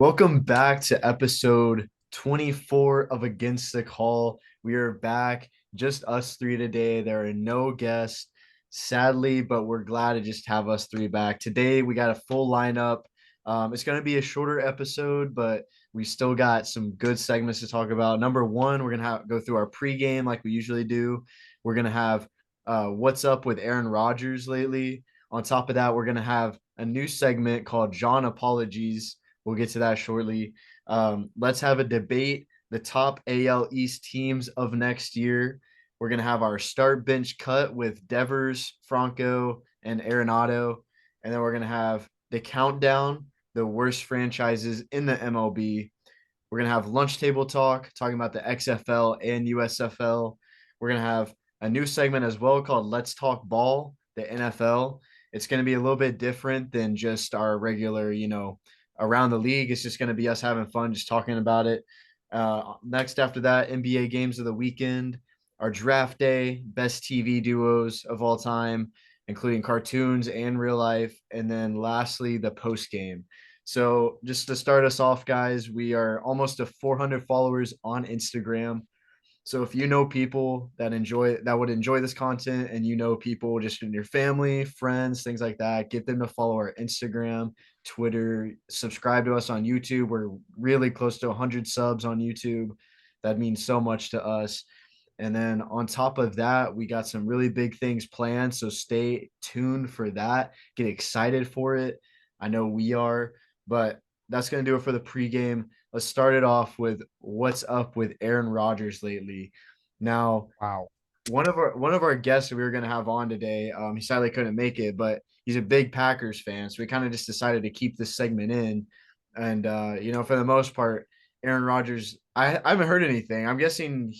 Welcome back to episode 24 of Against the Call. We are back, just us three today. There are no guests, sadly, but we're glad to just have us three back. Today, we got a full lineup. It's going to be a shorter episode, but we still got some good segments to talk about. Number one, we're going to go through our pregame like we usually do. We're going to have what's up with Aaron Rodgers lately. On top of that, we're going to have a new segment called John Apologies. We'll get to that shortly. Let's have a debate. The top AL East teams of next year. We're going to have our start bench cut with Devers, Franco, and Arenado. And then we're going to have the countdown, the worst franchises in the MLB. We're going to have lunch table talk, talking about the XFL and USFL. We're going to have a new segment as well called Let's Talk Ball, the NFL. It's going to be a little bit different than just our regular, around the league. It's just going to be us having fun, just talking about it. Next, after that, NBA games of the weekend, our draft day, best TV duos of all time, including cartoons and real life. And then lastly, the post game. So just to start us off, guys, we are almost to 400 followers on Instagram. So if you know people that would enjoy this content, and people just in your family, friends, things like that, get them to follow our Instagram, Twitter, subscribe to us on YouTube. We're really close to 100 subs on YouTube. That means so much to us. And then on top of that, we got some really big things planned. So stay tuned for that. Get excited for it. I know we are, but that's going to do it for the pregame. Let's start it off with what's up with Aaron Rodgers lately. Now, Wow. one of our guests that we were going to have on today, he sadly couldn't make it, but he's a big Packers fan, so we kind of just decided to keep this segment in. And for the most part, Aaron Rodgers, I haven't heard anything. I'm guessing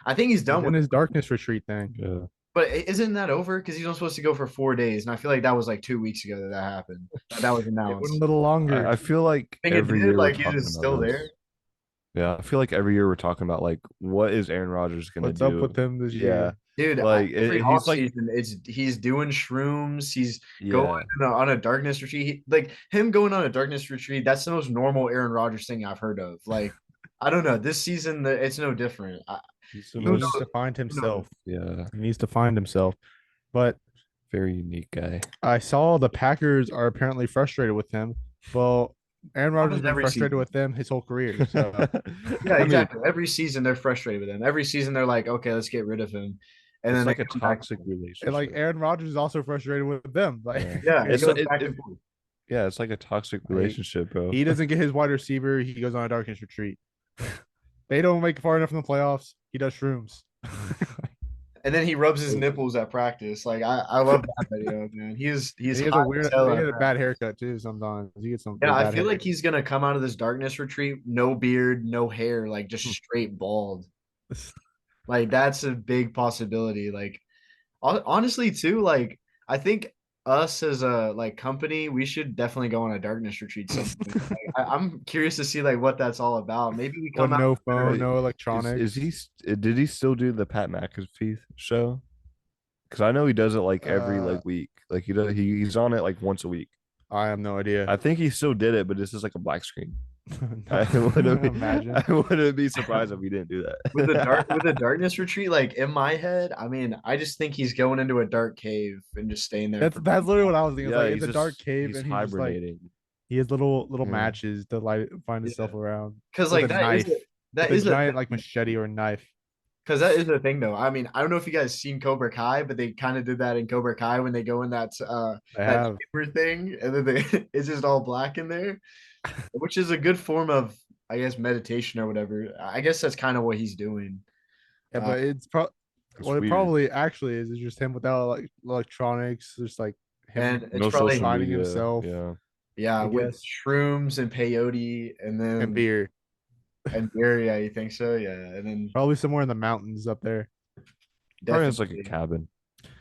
I think he's He's done in with it. his darkness retreat thing. Yeah. But isn't that over? Because he's only supposed to go for 4 days, and I feel like that was like 2 weeks ago that happened. That was It went a announced. little longer. I feel like I think it every did. year we're Like, he's talking just about still there. this. Yeah, I feel like every year we're talking about like what is Aaron Rodgers gonna What's up do? with him this Yeah, year? Dude, like every he's like offseason, he's doing shrooms. He's going yeah, on a darkness retreat. Like him going on a darkness retreat. That's the most normal Aaron Rodgers thing I've heard of. Like, I don't know. This season, it's no different. he's the He Who needs to most knows? find Who knows? himself. yeah He needs to find himself. But very unique guy. I saw the Packers are apparently frustrated with him. Well, Aaron Rodgers has Happens been every frustrated season. with them his whole career. So Yeah, I mean, exactly. Every season they're frustrated with him. Every season they're like, okay, let's get rid of him, and it's then they like a come back. toxic and like relationship. Aaron Rodgers is also frustrated with them. Like, Yeah, Yeah, it it's goes it, back and it forth. yeah, it's like a toxic like, relationship, bro. he doesn't get his wide receiver, he goes on a darkness retreat. They don't make it far enough in the playoffs. He does shrooms. And then he rubs his nipples at practice. Like I love that video, man. He's And he has hot a as weird, hell he at had a practice. bad haircut too. Sometimes he gets some Yeah, I bad feel hair. like he's gonna come out of this darkness retreat, no beard, no hair, like just straight bald. Like that's a big possibility. Like honestly, too, like I think us as a like company, we should definitely go on a darkness retreat sometime. Like, I'm curious to see like what that's all about. Maybe we come One out no phone, better. Wait, no is electronics. did he still do the Pat McAfee show? Because I know he does it like every Uh, like week. Like he's on it like once a week. I have no idea. I think he still did it, but this is like a black screen. No, imagine. I wouldn't be surprised if he didn't do With the that. darkness retreat, like in my head, I mean, I just think he's going into a dark cave and just staying there That's for that's literally what I was thinking. It's Yeah, like it's a dark cave, he's and he's just like hibernating. he has little Yeah. matches to light find yeah. himself around Because with a like knife, that with a is a giant like thing. machete or knife. Because that is the thing though. I mean, I don't know if you guys seen Cobra Kai, but they kind of did that in Cobra Kai when they go in I that have. chamber thing, and then it's just all black in there, which is a good form of, I guess, meditation or whatever. I guess that's kind of what he's doing. Yeah, Uh, but It's what it weird. probably actually is just him without like electronics, just like and him it's No probably, social finding media. himself, Yeah. yeah, I with guess, shrooms and peyote, and and then beer. and beer. Yeah, you think so? Yeah, and then Probably somewhere in the mountains up there. Probably has like a definitely. cabin.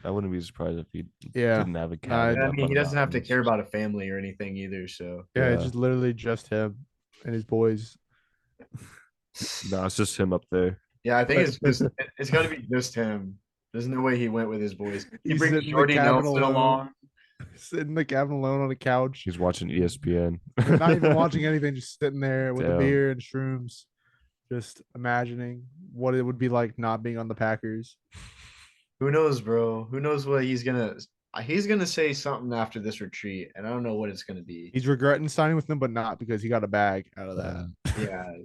I wouldn't be surprised if he Yeah. didn't have a Nah, cabin I up mean, on he the doesn't have to care mountains. about a family or anything either. So yeah, it's Yeah. just literally just him and his boys. No, it's just him up there. yeah, I think But it's got to be just him. There's no way he went with his boys. He he's brings sitting in the Jordy cabin Nelson alone. along. sitting in the cabin alone on the couch. He's watching ESPN. Not even watching anything, just sitting there with a Damn. beer and shrooms, just imagining what it would be like not being on the Packers. Who knows, bro? Who knows what he's gonna say something after this retreat, and I don't know what it's gonna be. He's regretting signing with them, but not because he got a bag out of that.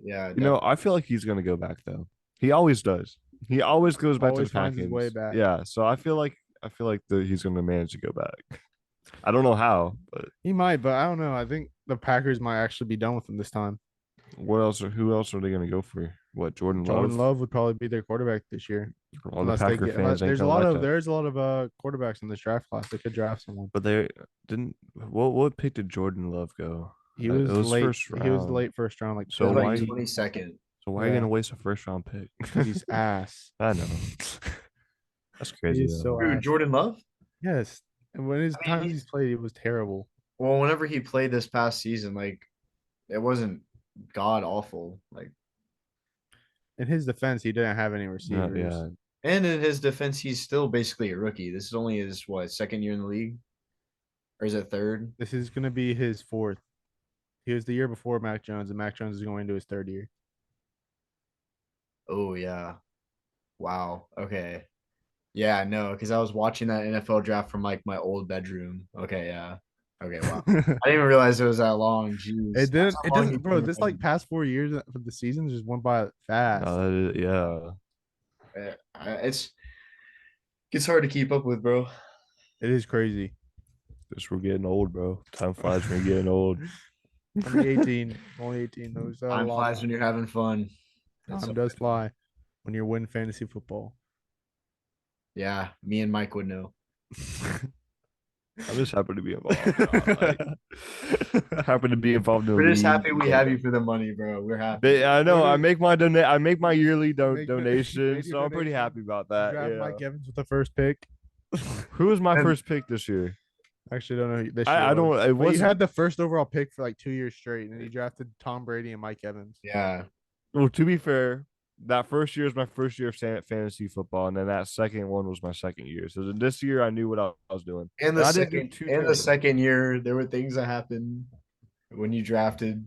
Yeah. You know, I feel like he's gonna go back though. He always does. He always goes back Always to the finds his Packers. way back. Yeah, so I feel like he's gonna manage to go back. I don't know how, but He might, but I don't know. I think the Packers might actually be done with him this time. who else are they gonna go for? What, Jordan Jordan Love? Love would probably be their quarterback this year. All the Packer fans ain't There's a gonna lot like of that. there's a lot of quarterbacks in this draft class. They could draft someone. But they didn't. What pick did Jordan Love go? He It was late. first He was round. late first round, like So It's why- like 20. 22nd. So why are you Yeah. gonna waste a first round pick? He's ass. I know. That's crazy. He is so though. Who, ass. Jordan Love? Yes, and when his I mean, times he's- he's played, it was terrible. Well, whenever he played this past season, like it wasn't god awful. Like, In his defense, he didn't have any Yeah, receivers. yeah. and in his defense, he's still basically a rookie. This is only his second year in the league, or is it third? This is going to be his fourth. He was the year before Mac Jones, and Mac Jones is going into his third year. Oh yeah. Wow. Okay. Yeah, no, because I was watching that NFL draft from like my old bedroom. Okay, yeah. Okay, wow. I didn't even realize it was that long. Jeez. It didn't. That's It how long doesn't, he's bro. been This playing. like past 4 years of the season just went by fast. Yeah. It's hard to keep up with, bro. It is crazy. Just we're getting old, bro. Time flies when you're getting old. Only 18. Only 18. Though. So Time flies when you're having fun. That's Time all- does fly when you're winning fantasy football. Yeah, me and Mike would know. I'm just happy to be involved. Happy to be involved in the We're just league. happy we have you for the money, bro. We're happy. I know. I Literally- make my I make my yearly Make the- donation, make your so I'm pretty donation. happy about that. Draft Yeah. Mike Evans with the first pick. Who was my And- first pick this year? Actually, don't know who this. I year don't. was. It But you wasn't. had the first overall pick for like 2 years straight, and then you drafted Tom Brady and Mike Evans. Yeah. Well, to be fair, that first year is my first year of fantasy football, and then that second one was my second year. So then this year, I knew what I was doing. And But the I didn't do second too and the terrible. second year, there were things that happened when you drafted.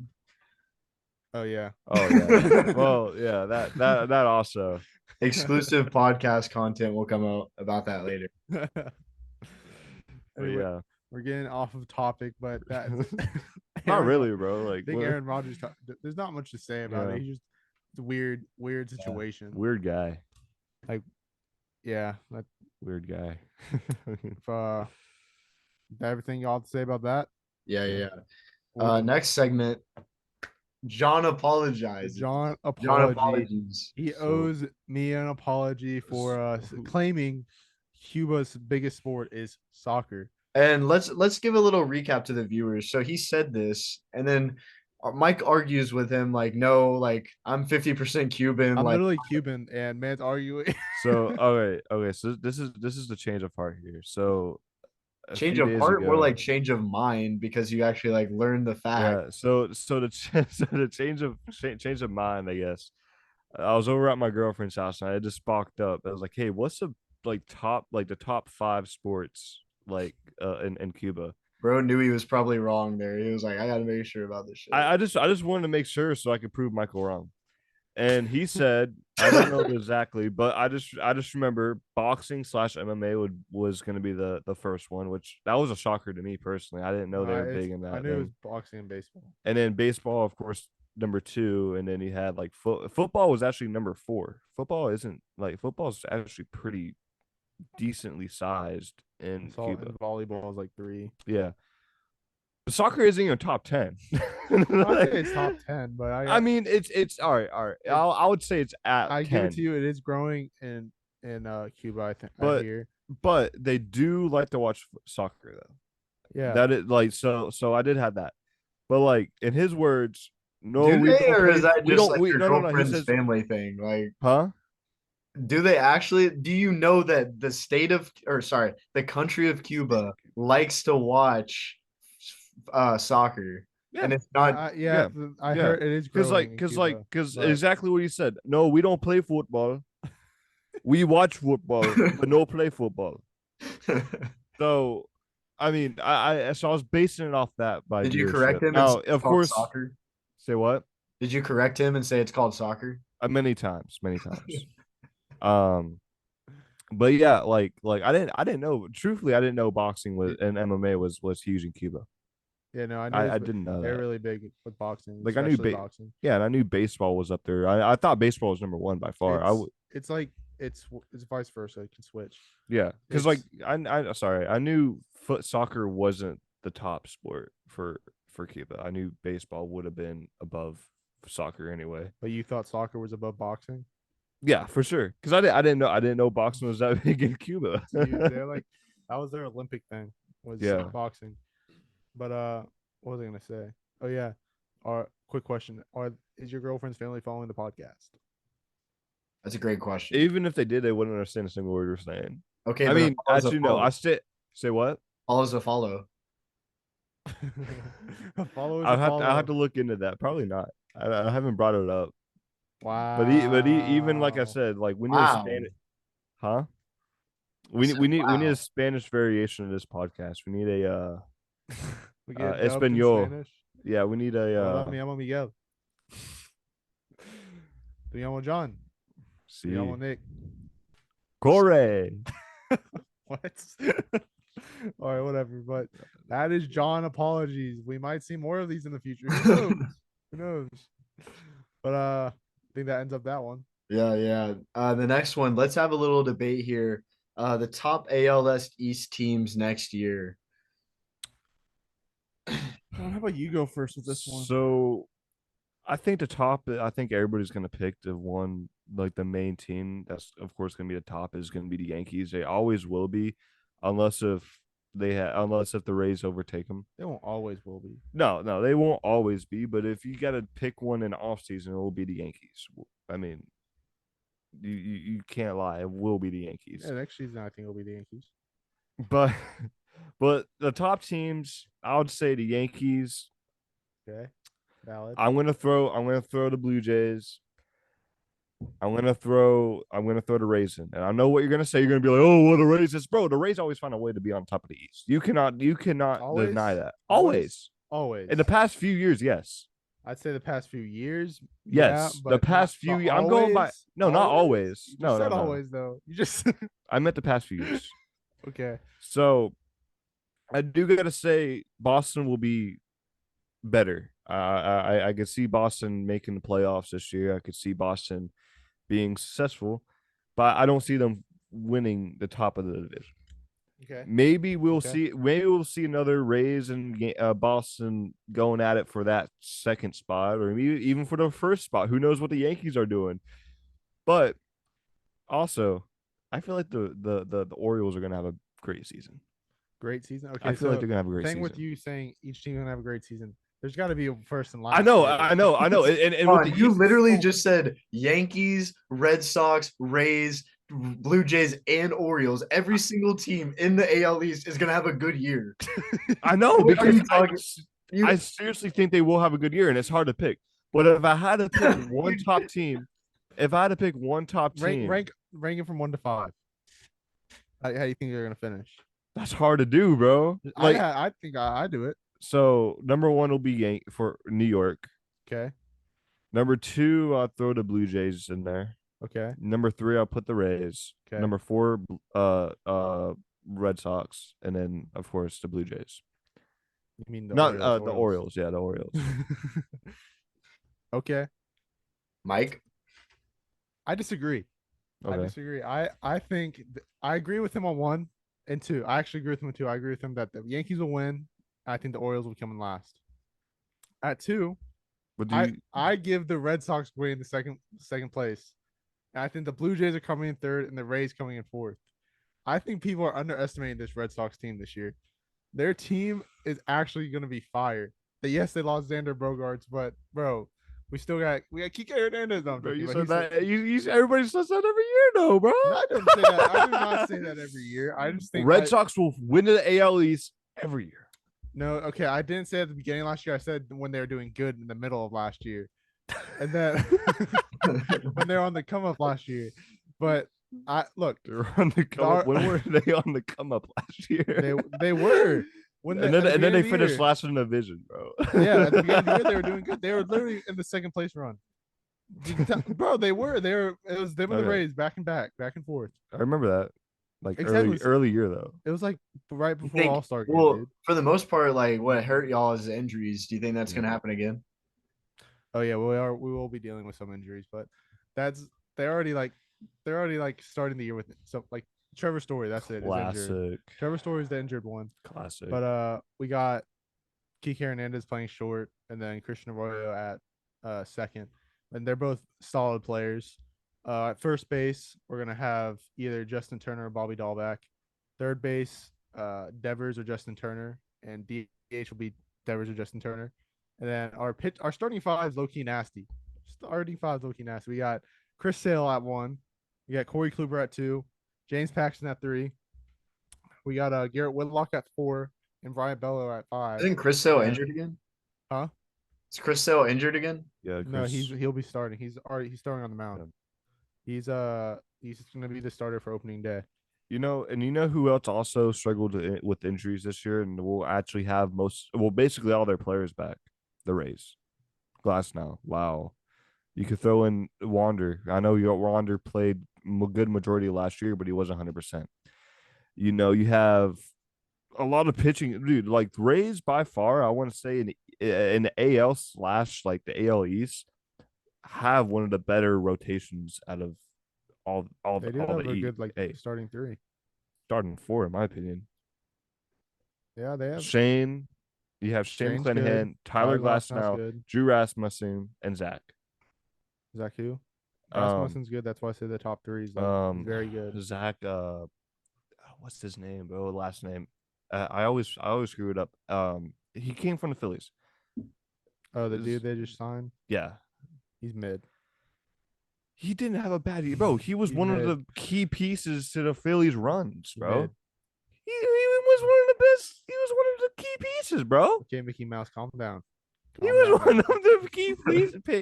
Oh yeah. Oh yeah. Well, yeah. That also. Exclusive podcast content will come out about that later. But Anyway, yeah. we're getting off of topic, but that Not Aaron- really, bro. I Like think what- Aaron Rodgers. There's not much to say about Yeah. it. He's just it's a weird situation. weird guy. Yeah. That, Weird guy. if, is that everything y'all have to say about that? Yeah. Next segment. John apologized. John John apology. apologies. He So- owes me an apology for claiming Cuba's biggest sport is soccer. And let's give a little recap to the viewers. So he said this, and then Mike argues with him like, no, like I'm 50% Cuban. I'm like literally Cuban, and man's arguing. So okay. So this is the change of heart here. So a change few of days heart or ago- like change of mind because you actually like learned the fact. Yeah. So the change of mind, I guess. I was over at my girlfriend's house and I just sparked up. I was like, hey, what's the top 5 sports in Cuba? Bro knew he was probably wrong there. He was like, I gotta make sure about this shit. I just wanted to make sure so I could prove Michael wrong. And he said, I don't know exactly, but I just remember boxing / MMA was going to be the first one, which that was a shocker to me personally. I didn't know they were big in that. I knew it was boxing and baseball. And then baseball, of course, number 2, and then he had like football was actually number 4. Football is actually pretty decently sized in Cuba. And volleyball is like 3. Yeah. But soccer isn't even top 10. I'd say it's top 10, but I mean, it's all right. I would say it's at I 10. give it to you. It is growing in Cuba. I think. I But- hear. But they do like to watch soccer though. Yeah. That is like so I did have that. But like in his words, no, do we they, don't or play- is that we just don't like we, your no, no, no, he girlfriend's says, family thing? Like, huh? do they actually? Do you know that the country of Cuba likes to watch soccer, Yeah. and it's not. yeah. I yeah. heard it is growing in Because Cuba, but- exactly what he said. No, we don't play football. We watch football, but no play football. So I mean, so I was basing it off that by Did you viewership. correct him and say Now, it's of called course, soccer? say what? Did you correct him and say it's called soccer? Many times, many times. Um, but yeah, like I didn't know. Truthfully, I didn't know boxing was and MMA was huge in Cuba. Yeah, no, I knew I didn't know they're that. really big with boxing, Like I knew, especially boxing. yeah, and I knew baseball was up there. I thought baseball was number one by far. It's like it's vice versa. It can switch. Yeah, because like It's I sorry, I knew foot soccer wasn't the top sport for Cuba. I knew baseball would have been above soccer anyway. but you thought soccer was above boxing. Yeah, for sure. Because I didn't know boxing was that big in Cuba. They're like that was their Olympic thing was Yeah. boxing. But what was I gonna say? Oh yeah. Quick question: is your girlfriend's family following the podcast? That's a great question. Even if they did, they wouldn't understand a single word you're saying. Okay, I but mean, actually, no. Say what? Follows a follow. A follow is a follow. I'll have to look into that. Probably not. I haven't brought it up. Wow. But even like I said, like we need a Wow. Spanish, huh? said, We need wow. a Spanish variation of this podcast. We need a we get dubbed in Espanol. Spanish. Yeah, we need a Hola, me llamo Miguel. Me llamo John. Me llamo sí. Nick. Corre. What? All right, whatever. But that is John apologies. We might see more of these in the future. Who knows? Who knows? But I think that ends up that one. Yeah. The next one, let's have a little debate here. The top ALS East teams next year. How about you go first with this one? So I think I think everybody's gonna pick the one, like the main team that's of course gonna be the top is gonna be the Yankees. They always will be, unless if unless if the Rays overtake them. They won't always will be. No, they won't always be. But if you got to pick one in off season, it will be the Yankees. I mean, you can't lie. It will be the Yankees. Yeah, next season I think it'll be the Yankees. But but the top teams, I would say the Yankees. Okay, valid. I'm gonna throw the Blue Jays. I'm gonna throw the Rays in. And I know what you're gonna say. You're gonna be like, oh, well, the Rays is bro. The Rays always find a way to be on top of the East. You cannot Always? deny that. Always. Always. In the past few years, yes. I'd say the past few years. Yes, yeah, the past few. I'm going by. No, not always. You No, said no. always though. You just I meant the past few years. okay. So I do gotta say Boston will be better. I could see Boston making the playoffs this year. I could see Boston being successful, but I don't see them winning the top of the division. Okay. Maybe we'll see. Maybe we'll see another Rays and Boston going at it for that second spot, or maybe even for the first spot. Who knows what the Yankees are doing? But also, I feel like the Orioles are going to have a great season. Great season. Okay. I feel like they're going to have a great season. With you saying each team gonna have a great season, there's got to be a first and last. I know. And with you literally just said Yankees, Red Sox, Rays, Blue Jays, and Orioles. Every single team in the AL East is gonna have a good year. I know because I seriously think they will have a good year, and it's hard to pick. But if I had to pick one top team, rank it from 1 to 5. How do you think they're gonna finish? That's hard to do, bro. Like I think I do it. So number 1 will be for New York. Okay. Number 2, I'll throw the Blue Jays in there. Okay. Number 3, I'll put the Rays. Okay. Number 4, Red Sox, and then of course the Blue Jays. You mean the the Orioles? Yeah, the Orioles. Okay. Mike, I disagree. Okay. I disagree. I think I agree with him on 1 and 2. I actually agree with him on 2. I agree with him that the Yankees will win. I think the Orioles will come in last. At 2, I give the Red Sox winning the second place. And I think the Blue Jays are coming in 3rd and the Rays coming in 4th. I think people are underestimating this Red Sox team this year. Their team is actually going to be fire. Yes, they lost Xander Bogaerts, but bro, we got Kike Hernandez on. Bro, you said that. Everybody says that every year, though, bro. I don't say that. I do not say that every year. I just think Red Sox will win the AL East every year. No, okay. I didn't say at the beginning of last year. I said when they were doing good in the middle of last year, and then when they were on the come up last year. But Look. They're on the come up. When were they on the come up last year? They were. And then they finished last in the division, bro. Yeah, at the beginning of the year they were doing good. They were literally in the second place run. Bro, they were. It was them and the Rays back and forth. I remember that. Like exactly. early year though. It was like right before All-Star game. Well, dude. for the most part, like what hurt y'all is injuries. Do you think that's gonna happen again? Oh yeah, we will be dealing with some injuries, but they're already starting the year with so like Trevor Story. That's it. Classic. Trevor Story is the injured one. Classic. But we got Kike Hernandez playing short, and then Christian Arroyo at second, and they're both solid players. At first base, we're gonna have either Justin Turner or Bobby Dahlback. Third base, Devers or Justin Turner, and DH will be Devers or Justin Turner. And then our starting five is low key nasty. We got Chris Sale at 1. We got Corey Kluber at 2. James Paxton at 3. We got Garrett Whitlock at 4 and Brian Bello at 5. Isn't Chris Sale injured again? Huh? Is Chris Sale injured again? Yeah. No, he'll be starting. He's starting on the mound. He's gonna be the starter for opening day. You know who else also struggled with injuries this year, and will actually have basically all their players back. The Rays. Glasnow. Wow. You could throw in Wander. I know Wander played a good majority of last year, but he wasn't 100%. You have a lot of pitching, dude. Like Rays by far, I want to say in the AL / like the AL East, have one of the better rotations out of all they the do have a good good starting 3, starting 4 in my opinion. Yeah, they have Shane. You have Shane McClanahan, Tyler Glasnow, Drew Rasmussen, and Zach. Zach who? Rasmussen's good. That's why I say the top 3 is very good. Zach, what's his name, bro? Last name. I always screw it up. He came from the Phillies. Oh, the dude they just signed? Yeah. He's mid. He didn't have a bad year, bro. He was one of the key pieces to the Phillies runs, bro. He was one of the best. He was one of the key pieces, bro. Okay, Mickey Mouse, calm down. He was one of the key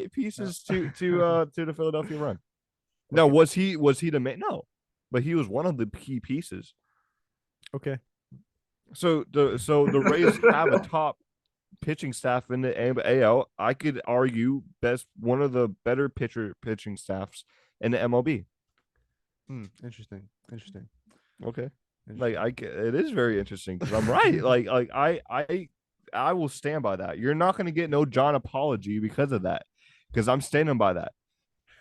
pieces to the Philadelphia run. No, was he the main? No, but he was one of the key pieces. Okay. So the Rays have a top pitching staff in the AL. I could argue one of the better pitching staffs in the MLB. Interesting. Okay. It is very interesting because I'm right. like I will stand by that. You're not going to get no John apology because of that, because I'm standing by that.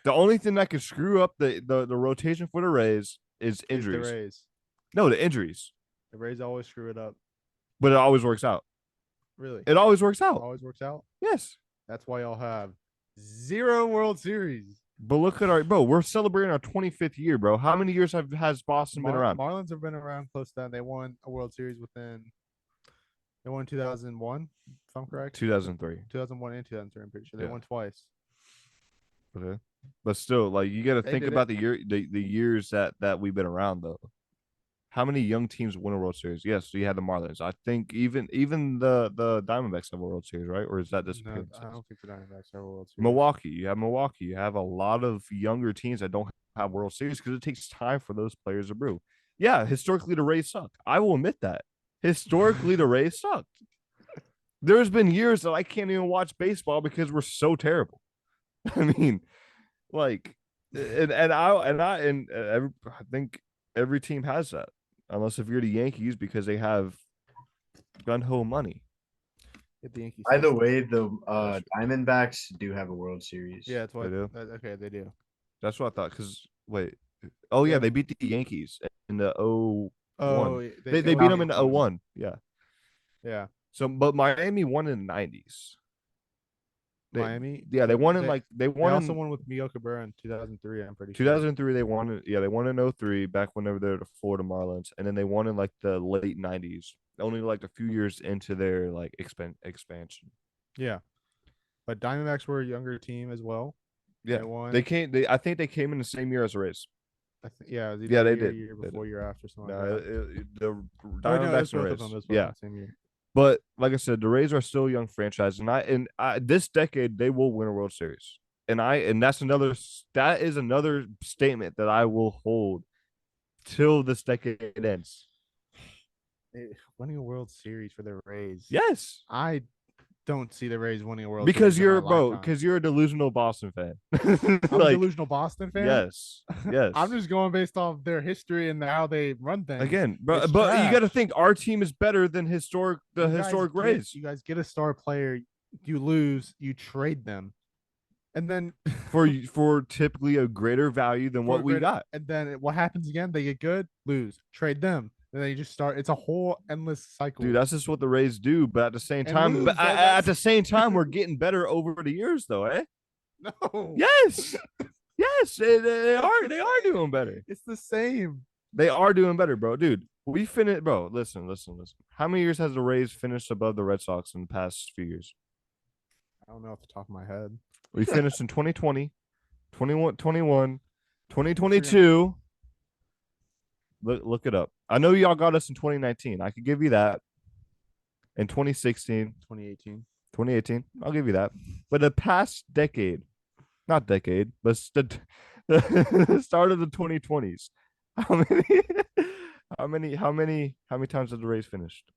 The only thing that could screw up the rotation for the Rays is injuries. The Rays. No, the injuries. The Rays always screw it up, but it always works out. Really? It always works out. Always works out. Yes. That's why y'all have 0 World Series. But look at we're celebrating our 25th year, bro. How many years has Boston been around? Marlins have been around close to that. They won a World Series they won 2001, if I'm correct. 2003. 2001 and 2003, I'm pretty sure. They won twice. Okay. But still, like, you got to think about the years that we've been around, though. How many young teams win a World Series? Yes, you had the Marlins. I think even the Diamondbacks have a World Series, right? Or is that just no? I don't think the Diamondbacks have a World Series. Milwaukee. You have Milwaukee. You have a lot of younger teams that don't have World Series because it takes time for those players to brew. Yeah, historically the Rays suck. I will admit that. Historically the Rays sucked. There's been years that I can't even watch baseball because we're so terrible. I mean, like, I think every team has that. Unless if you're the Yankees, because they have gun-ho money. The Yankees. Either way, the Diamondbacks do have a World Series. Yeah, that's what they do. Okay, they do. That's what I thought. Because wait, they beat the Yankees in the 01. They beat them in the 01. Yeah. Yeah. So, but Miami won in the 90s. Miami. Yeah, they won in they also won with Miguel Cabrera in 2003. I'm pretty sure. 2003 they won it. Yeah, they won in 03 back whenever they were the Florida Marlins, and then they won in like the late 90s, only like a few years into their like expansion. Yeah, but Diamondbacks were a younger team as well. Yeah, they came. I think they came in the same year as the Rays. They did. Year before, year after, something like that. The Diamondbacks and Rays. Yeah, same year. But like I said, the Rays are still a young franchise, and this decade they will win a World Series, and that is another statement that I will hold till this decade ends. Winning a World Series for the Rays. Yes. I don't see the Rays winning a World Because Series you're in my lifetime. because you're a delusional Boston fan. I'm a delusional Boston fan. Yes. Yes. I'm just going based off their history and how they run things. Again, but you got to think our team is better than historic Rays. You guys get a star player, you lose, you trade them, and then for typically a greater value than what we got. And then what happens again? They get good, lose, trade them. And then you just start. It's a whole endless cycle. Dude, that's just what the Rays do. But at the same time, at the same time, we're getting better over the years, though, eh? No. Yes. Yes, they are doing better. It's the same. They are doing better, bro. Dude, we finished, bro. Listen. How many years has the Rays finished above the Red Sox in the past few years? I don't know off the top of my head. We finished in 2020, 21, 2022. Look it up. I know y'all got us in 2019. I could give you that. In 2016, 2018, I'll give you that. But the past decade, not decade, but the start of the 2020s. How many times have the Rays finished?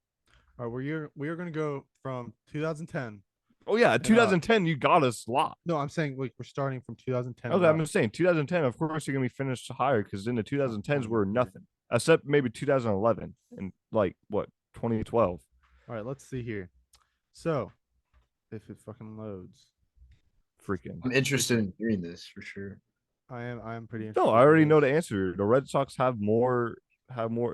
All right, we are going to go from 2010. Oh yeah, 2010 you got us a lot. No, I'm saying like we're starting from 2010. Okay, I'm just saying 2010. Of course, you're gonna be finished higher because in the 2010s we're nothing, except maybe 2011 and like what 2012. All right, let's see here. So, if it fucking loads, I'm interested in hearing this for sure. I am pretty interested. No, I already know the answer. The Red Sox have more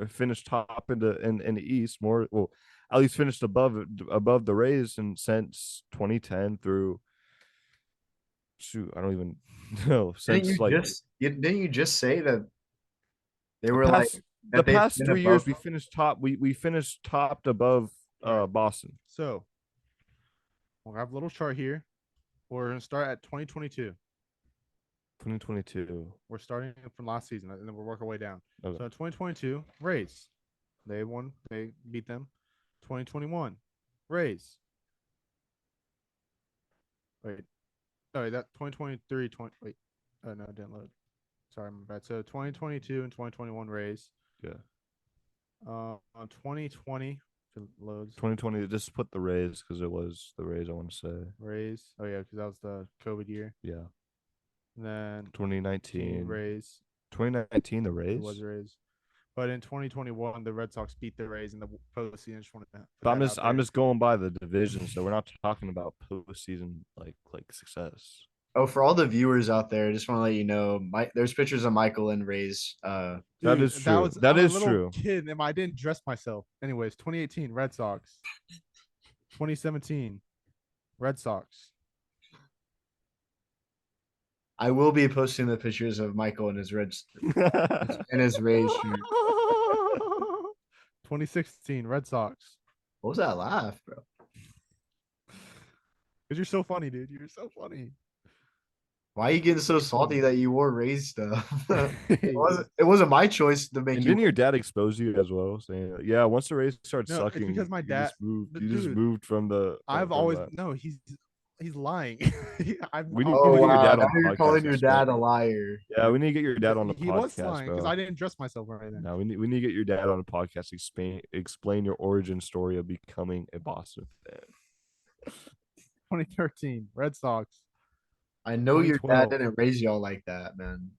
finished top in the East, more well, at least finished above the Rays and since 2010 through shoot, I don't even know. Since didn't you just say that they were the past 3 years we finished top we finished topped above Boston. So we'll have a little chart here. We're gonna start at 2022. 2022. We're starting from last season, and then we'll work our way down. Okay. So 2022, Rays. They won. They beat them. 2021, Rays. Wait. Sorry, that 2023, wait. Oh, no, it didn't load. Sorry, my bad. So 2022 and 2021 Rays. Yeah. On 2020, if it loads. 2020, just put the Rays because it was the Rays, I want to say. Rays. Oh, yeah, because that was the COVID year. Yeah. And then 2019 Rays. 2019, the Rays. It was Rays. But in 2021, the Red Sox beat the Rays in the postseason. But I'm just going by the division, so we're not talking about postseason like success. Oh, for all the viewers out there, I just want to let you know, there's pictures of Michael and Rays. Dude, that is true. That is true. Kid, and I didn't dress myself. Anyways, 2018 Red Sox. 2017 Red Sox. I will be posting the pictures of Michael and his Rays shirt. 2016 Red Sox. What was that laugh, bro? Because you're so funny, dude. You're so funny. Why are you getting so salty that you wore Rays stuff? It wasn't my choice to make. And didn't your dad expose you as well, saying, "Yeah, once the Rays start sucking, it's because my dad just moved from the." I've always no. He's lying. We need to get your dad on the podcast. You're calling your dad a liar. Yeah, we need to get your dad on the podcast. He was lying because I didn't dress myself right then. No, we need to get your dad on the podcast. Explain your origin story of becoming a Boston fan. 2013 Red Sox. I know your dad didn't raise y'all like that, man.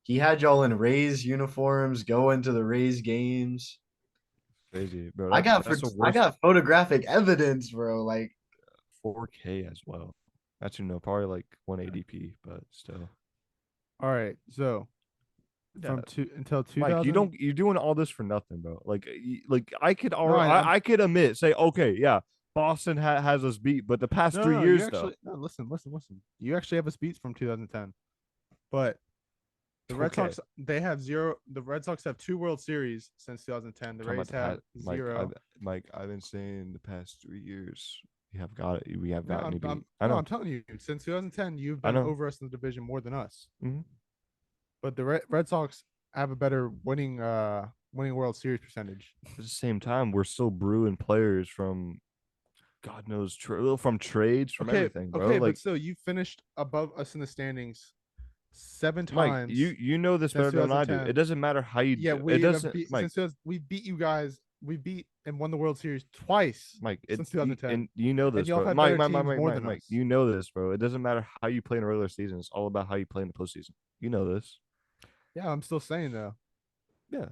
He had y'all in Rays uniforms, going to the Rays games. Crazy, bro. I got photographic evidence, bro. Like 4K as well. Actually, no, probably like 180p, but still. All right, so until 2000. Mike, you're doing all this for nothing, bro. Like I could I could admit, say, okay, yeah, Boston has us beat, but the past 3 years, listen. You actually have us beat from 2010, but the Red Sox The Red Sox have 2 World Series since 2010. The Rays have 0. Mike, I've been saying the past 3 years we have gotten you beat. I'm telling you, since 2010, you've been over us in the division more than us. Mm-hmm. But the Red Sox have a better winning World Series percentage. At the same time, we're still brewing players from God knows from trades, from everything, bro. Okay, but still, you finished above us in the standings 7 Mike, times you know this better since than I do. 2010. It doesn't matter how you Yeah, do. It we have doesn't, beat Mike. we beat you guys. We beat and won the World Series twice Mike, since 2010. and you know And this, y'all bro. had Mike, better Mike, Mike, teams Mike, more Mike, than Mike. us. You know this, bro. It doesn't matter how you play in a regular season. It's all about how you play in the postseason. You know this. Yeah, I'm still saying though. Yeah.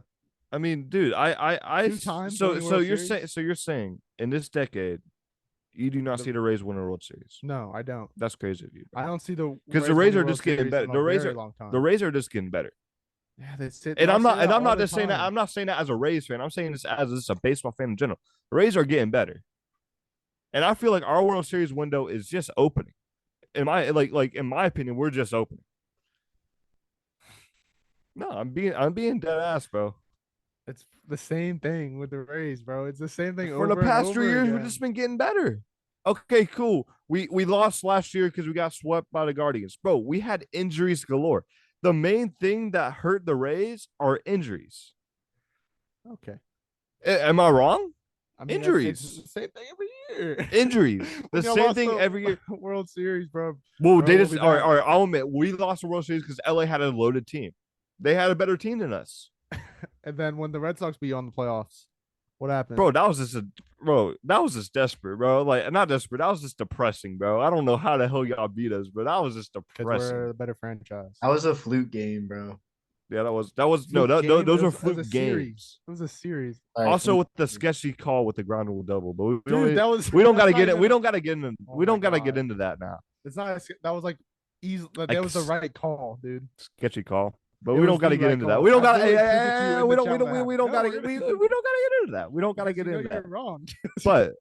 I mean, dude, Two times so winning World you're saying Series? you're saying in this decade you do not see the Rays win a World Series. No, I don't. That's crazy of you, I don't see the because the Rays Rays winning are World just getting Series better. in a very long time. The Rays are just getting better. Yeah, they say And that I'm all not the just saying that. time. I'm not saying that as a Rays fan. I'm saying this as just a baseball fan in general. The Rays are getting better, and I feel like our World Series window is just opening. In my in my opinion, we're just opening. No, I'm being dead ass, bro. It's the same thing with the Rays, bro. It's the same thing For the over and past 3 over years, we've again. just been getting better. Okay, cool. We lost last year because we got swept by the Guardians. Bro, we had injuries galore. The main thing that hurt the Rays are injuries. Okay. Am I wrong? I mean, it's Injuries. the same thing every year. Injuries. The When y'all same lost thing the every year. World Series, bro. Well, Bro, they we'll just be all right, back. all right. I'll admit we lost the World Series because LA had a loaded team. They had a better team than us. And then when the Red Sox beat you on the playoffs, what happened? Bro, that was just desperate, bro. Like not desperate, that was just depressing, bro. I don't know how the hell y'all beat us, but that was just Because we're depressing. the better franchise. That was a fluke game, bro. Yeah, that was no, Fluke game. those It were was a fluke series. games. It was a series. All right, Also fluke. with the sketchy call with the ground rule double, but Dude, that was we don't that's gotta not get it. even We don't gotta get into Oh we my don't gotta get God. into that now. It's not that was like easy. That Like was the right call, dude. sketchy call. But It we don't was gotta the get right into that. call. We don't I gotta literally proved it to you in the chat that we happened. don't No, gotta we're we gonna don't gotta get into that. We don't gotta because get you know into you're that. wrong. But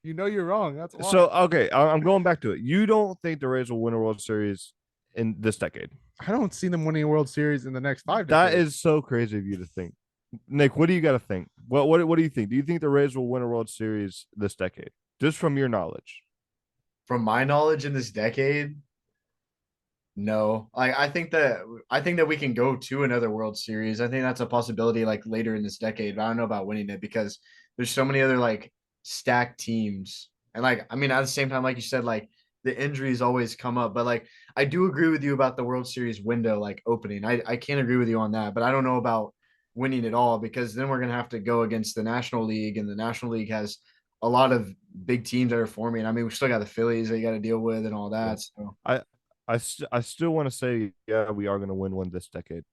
You know you're wrong. That's why. so okay, I'm going back to it. You don't think the Rays will win a World Series in this decade? I don't see them winning a World Series in the next 5 That decades. is so crazy of you to think. Nick, what do you got to think? What do you think? Do you think the Rays will win a World Series this decade? Just from your knowledge. From my knowledge in this decade, no. I think that we can go to another World Series. I think that's a possibility like later in this decade, but I don't know about winning it because there's so many other like stacked teams. And like I mean at the same time, like you said, like the injuries always come up. But like I do agree with you about the World Series window like opening. I can't agree with you on that, but I don't know about winning it all because then we're gonna have to go against the National League, and the National League has a lot of big teams that are forming. I mean, we still got the Phillies that you got to deal with and all Yeah. that. So I still want to say yeah, we are going to win one this decade.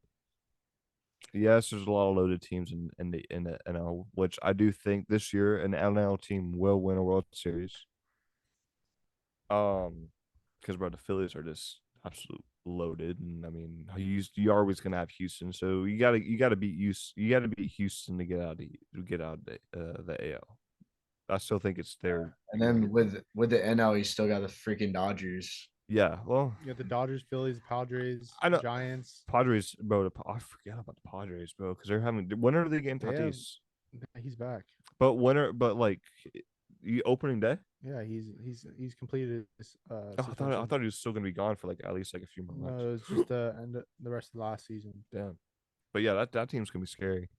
Yes, there's a lot of loaded teams in the NL, which I do think this year an NL team will win a World Series. Because bro, the Phillies are just absolute loaded, and I mean, you're always gonna have Houston, so you gotta beat Houston to get out of the AL. I still think it's there. and then with the NL, you still got the freaking Dodgers. Yeah, well, You got the Dodgers, Phillies, Padres, I know Giants. Padres, bro. I forget about the Padres, bro, because they're having when are they getting They have, Tatis? he's back. But but like, opening day. Yeah, he's completed his Oh, I thought he was still gonna be gone for like at least like a few more months. No, it was just the end of the rest of the last season. Damn. But yeah, that team's gonna be scary.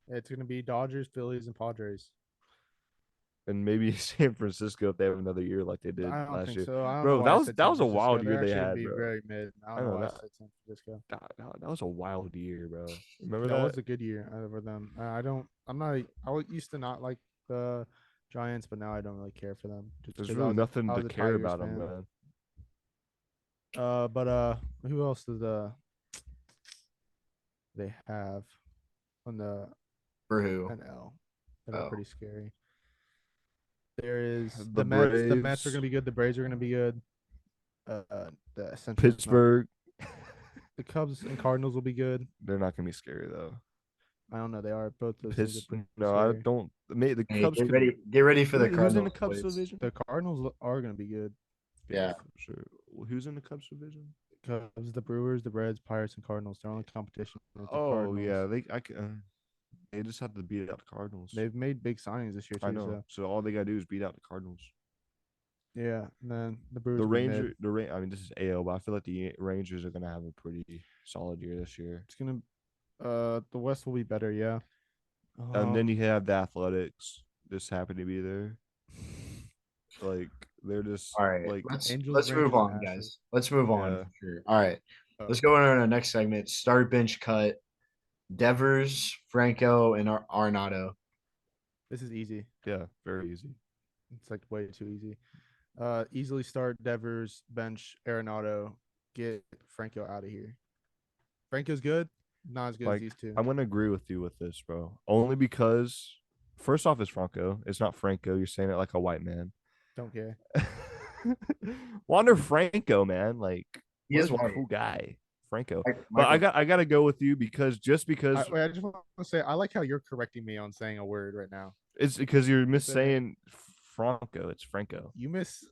It's gonna be Dodgers, Phillies, and Padres. And maybe San Francisco if they have another year like they did I don't last think year. so. I don't know Bro, why I said that San was a Francisco. wild They're year they actually gonna had, be bro. very mid. I I don't know know why I that said San Francisco. that was a wild year, bro. Remember That that? was a good year for them. I don't. I'm not. Used to not like the Giants, but now I don't really care for them. Just There's 'cause really nothing I to was a care Tigers about them, fan. man. But who else does they have on the For who? NL that are Oh, pretty scary? There is The the Mets. The Mets are Braves, gonna be good. The Braves are gonna be good. The Central's not. Pittsburgh, The Cubs and Cardinals will be good. they're not gonna be scary though. I don't know. They are both those teams are pretty No, I scary. don't. The hey, Cubs could. get ready for the Who's in the Cardinals, Cubs boys. division? The Cardinals are gonna be good. Yeah. for sure. Who's in the Cubs division? Cubs, the Brewers, the Reds, Pirates, and Cardinals. Their only competition is the Oh Cardinals. yeah, they just have to beat out the Cardinals. They've made big signings this year too. I know. So all they gotta do is beat out the Cardinals. Yeah, and then the Brewers. The will be Ranger, mid. I mean, this is AL, but I feel like the Rangers are gonna have a pretty solid year this year. It's gonna. The West will be better. Yeah. And then you have the Athletics. Just happen to be there. Like They're just All right, like Angels, let's move Rangers, and on, Astros. guys. Let's move on. yeah. For sure. All right, Oh, let's go on to our next segment. Start bench cut. Devers, Franco, and Arnado. this is easy. Yeah, very easy. It's like way too easy. Easily start Devers, bench Arenado, get Franco out of here. Franco's good, not as good as Like these two. I'm gonna agree with you with this, bro. Only because first off, it's Franco. It's not Franco. You're saying it like a white man. Don't care. Wander Franco, man. Like He what is a white. cool guy, Franco. But Michael. I gotta go with you because just because I just want to say I like how you're correcting me on saying a word right now. it's because you're It's missaying Franco. It's Franco. You miss.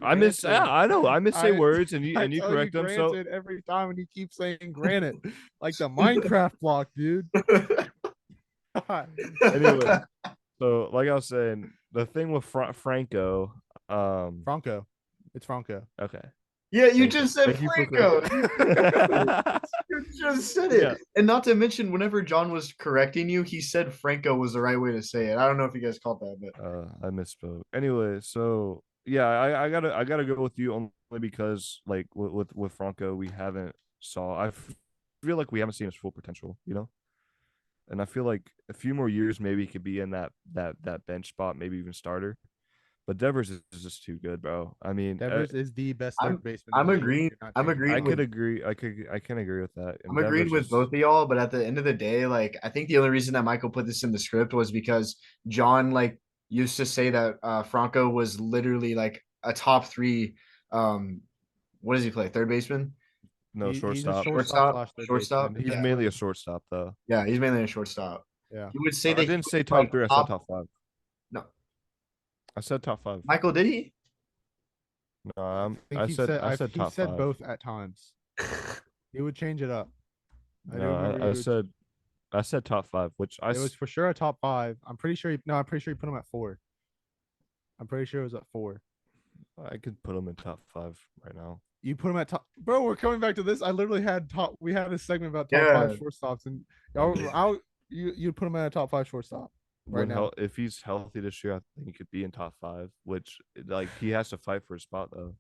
I miss. Yeah, I know. I miss say words and I you tell correct them. So granted every time, and you keep saying granite, like the Minecraft block, dude. God. anyway, so like I was saying, the thing with Franco, Franco, it's Franco. okay. Yeah, you Thank just you. said Thank you for Franco. correcting. You just said it. Yeah. And not to mention, whenever John was correcting you, he said Franco was the right way to say it. I don't know if you guys caught that, but I misspoke. Anyway, so yeah, I gotta go with you only because like with Franco, we haven't saw. Feel like we haven't seen his full potential, you know. And I feel like a few more years, maybe he could be in that bench spot, maybe even starter. But Devers is just too good, bro. I mean, Devers is the best I'm third baseman. I'm in the league. agreeing. You're not I'm changing agreeing I that. could with agree. I can agree with that. And I'm agreeing Devers with is both of y'all, but at the end of the day, like I think the only reason that Michael put this in the script was because John like used to say that Franco was literally like a top three. What does he play? Third baseman, no He's a shortstop. shortstop shortstop, slash third shortstop. baseman. He's Yeah, mainly a shortstop though. yeah, he's mainly a shortstop. Yeah. He would say I that he didn't say was top like three. I said top five. No, I said top five. Michael, did he? No, I think I said he top said five. both at times. He would change it up. I do No, remember I said top five, which it was for sure a top five. I'm pretty sure I'm pretty sure he put him at 4. I'm pretty sure it was at 4. I could put him in top five right now. You put him at top, bro. We're coming back to this. I literally had top. We had a segment about top Yeah. 5 shortstops, and you put him at a top 5 shortstop right now. If he's healthy this year, I think he could be in top five. Which like he has to fight for a spot though.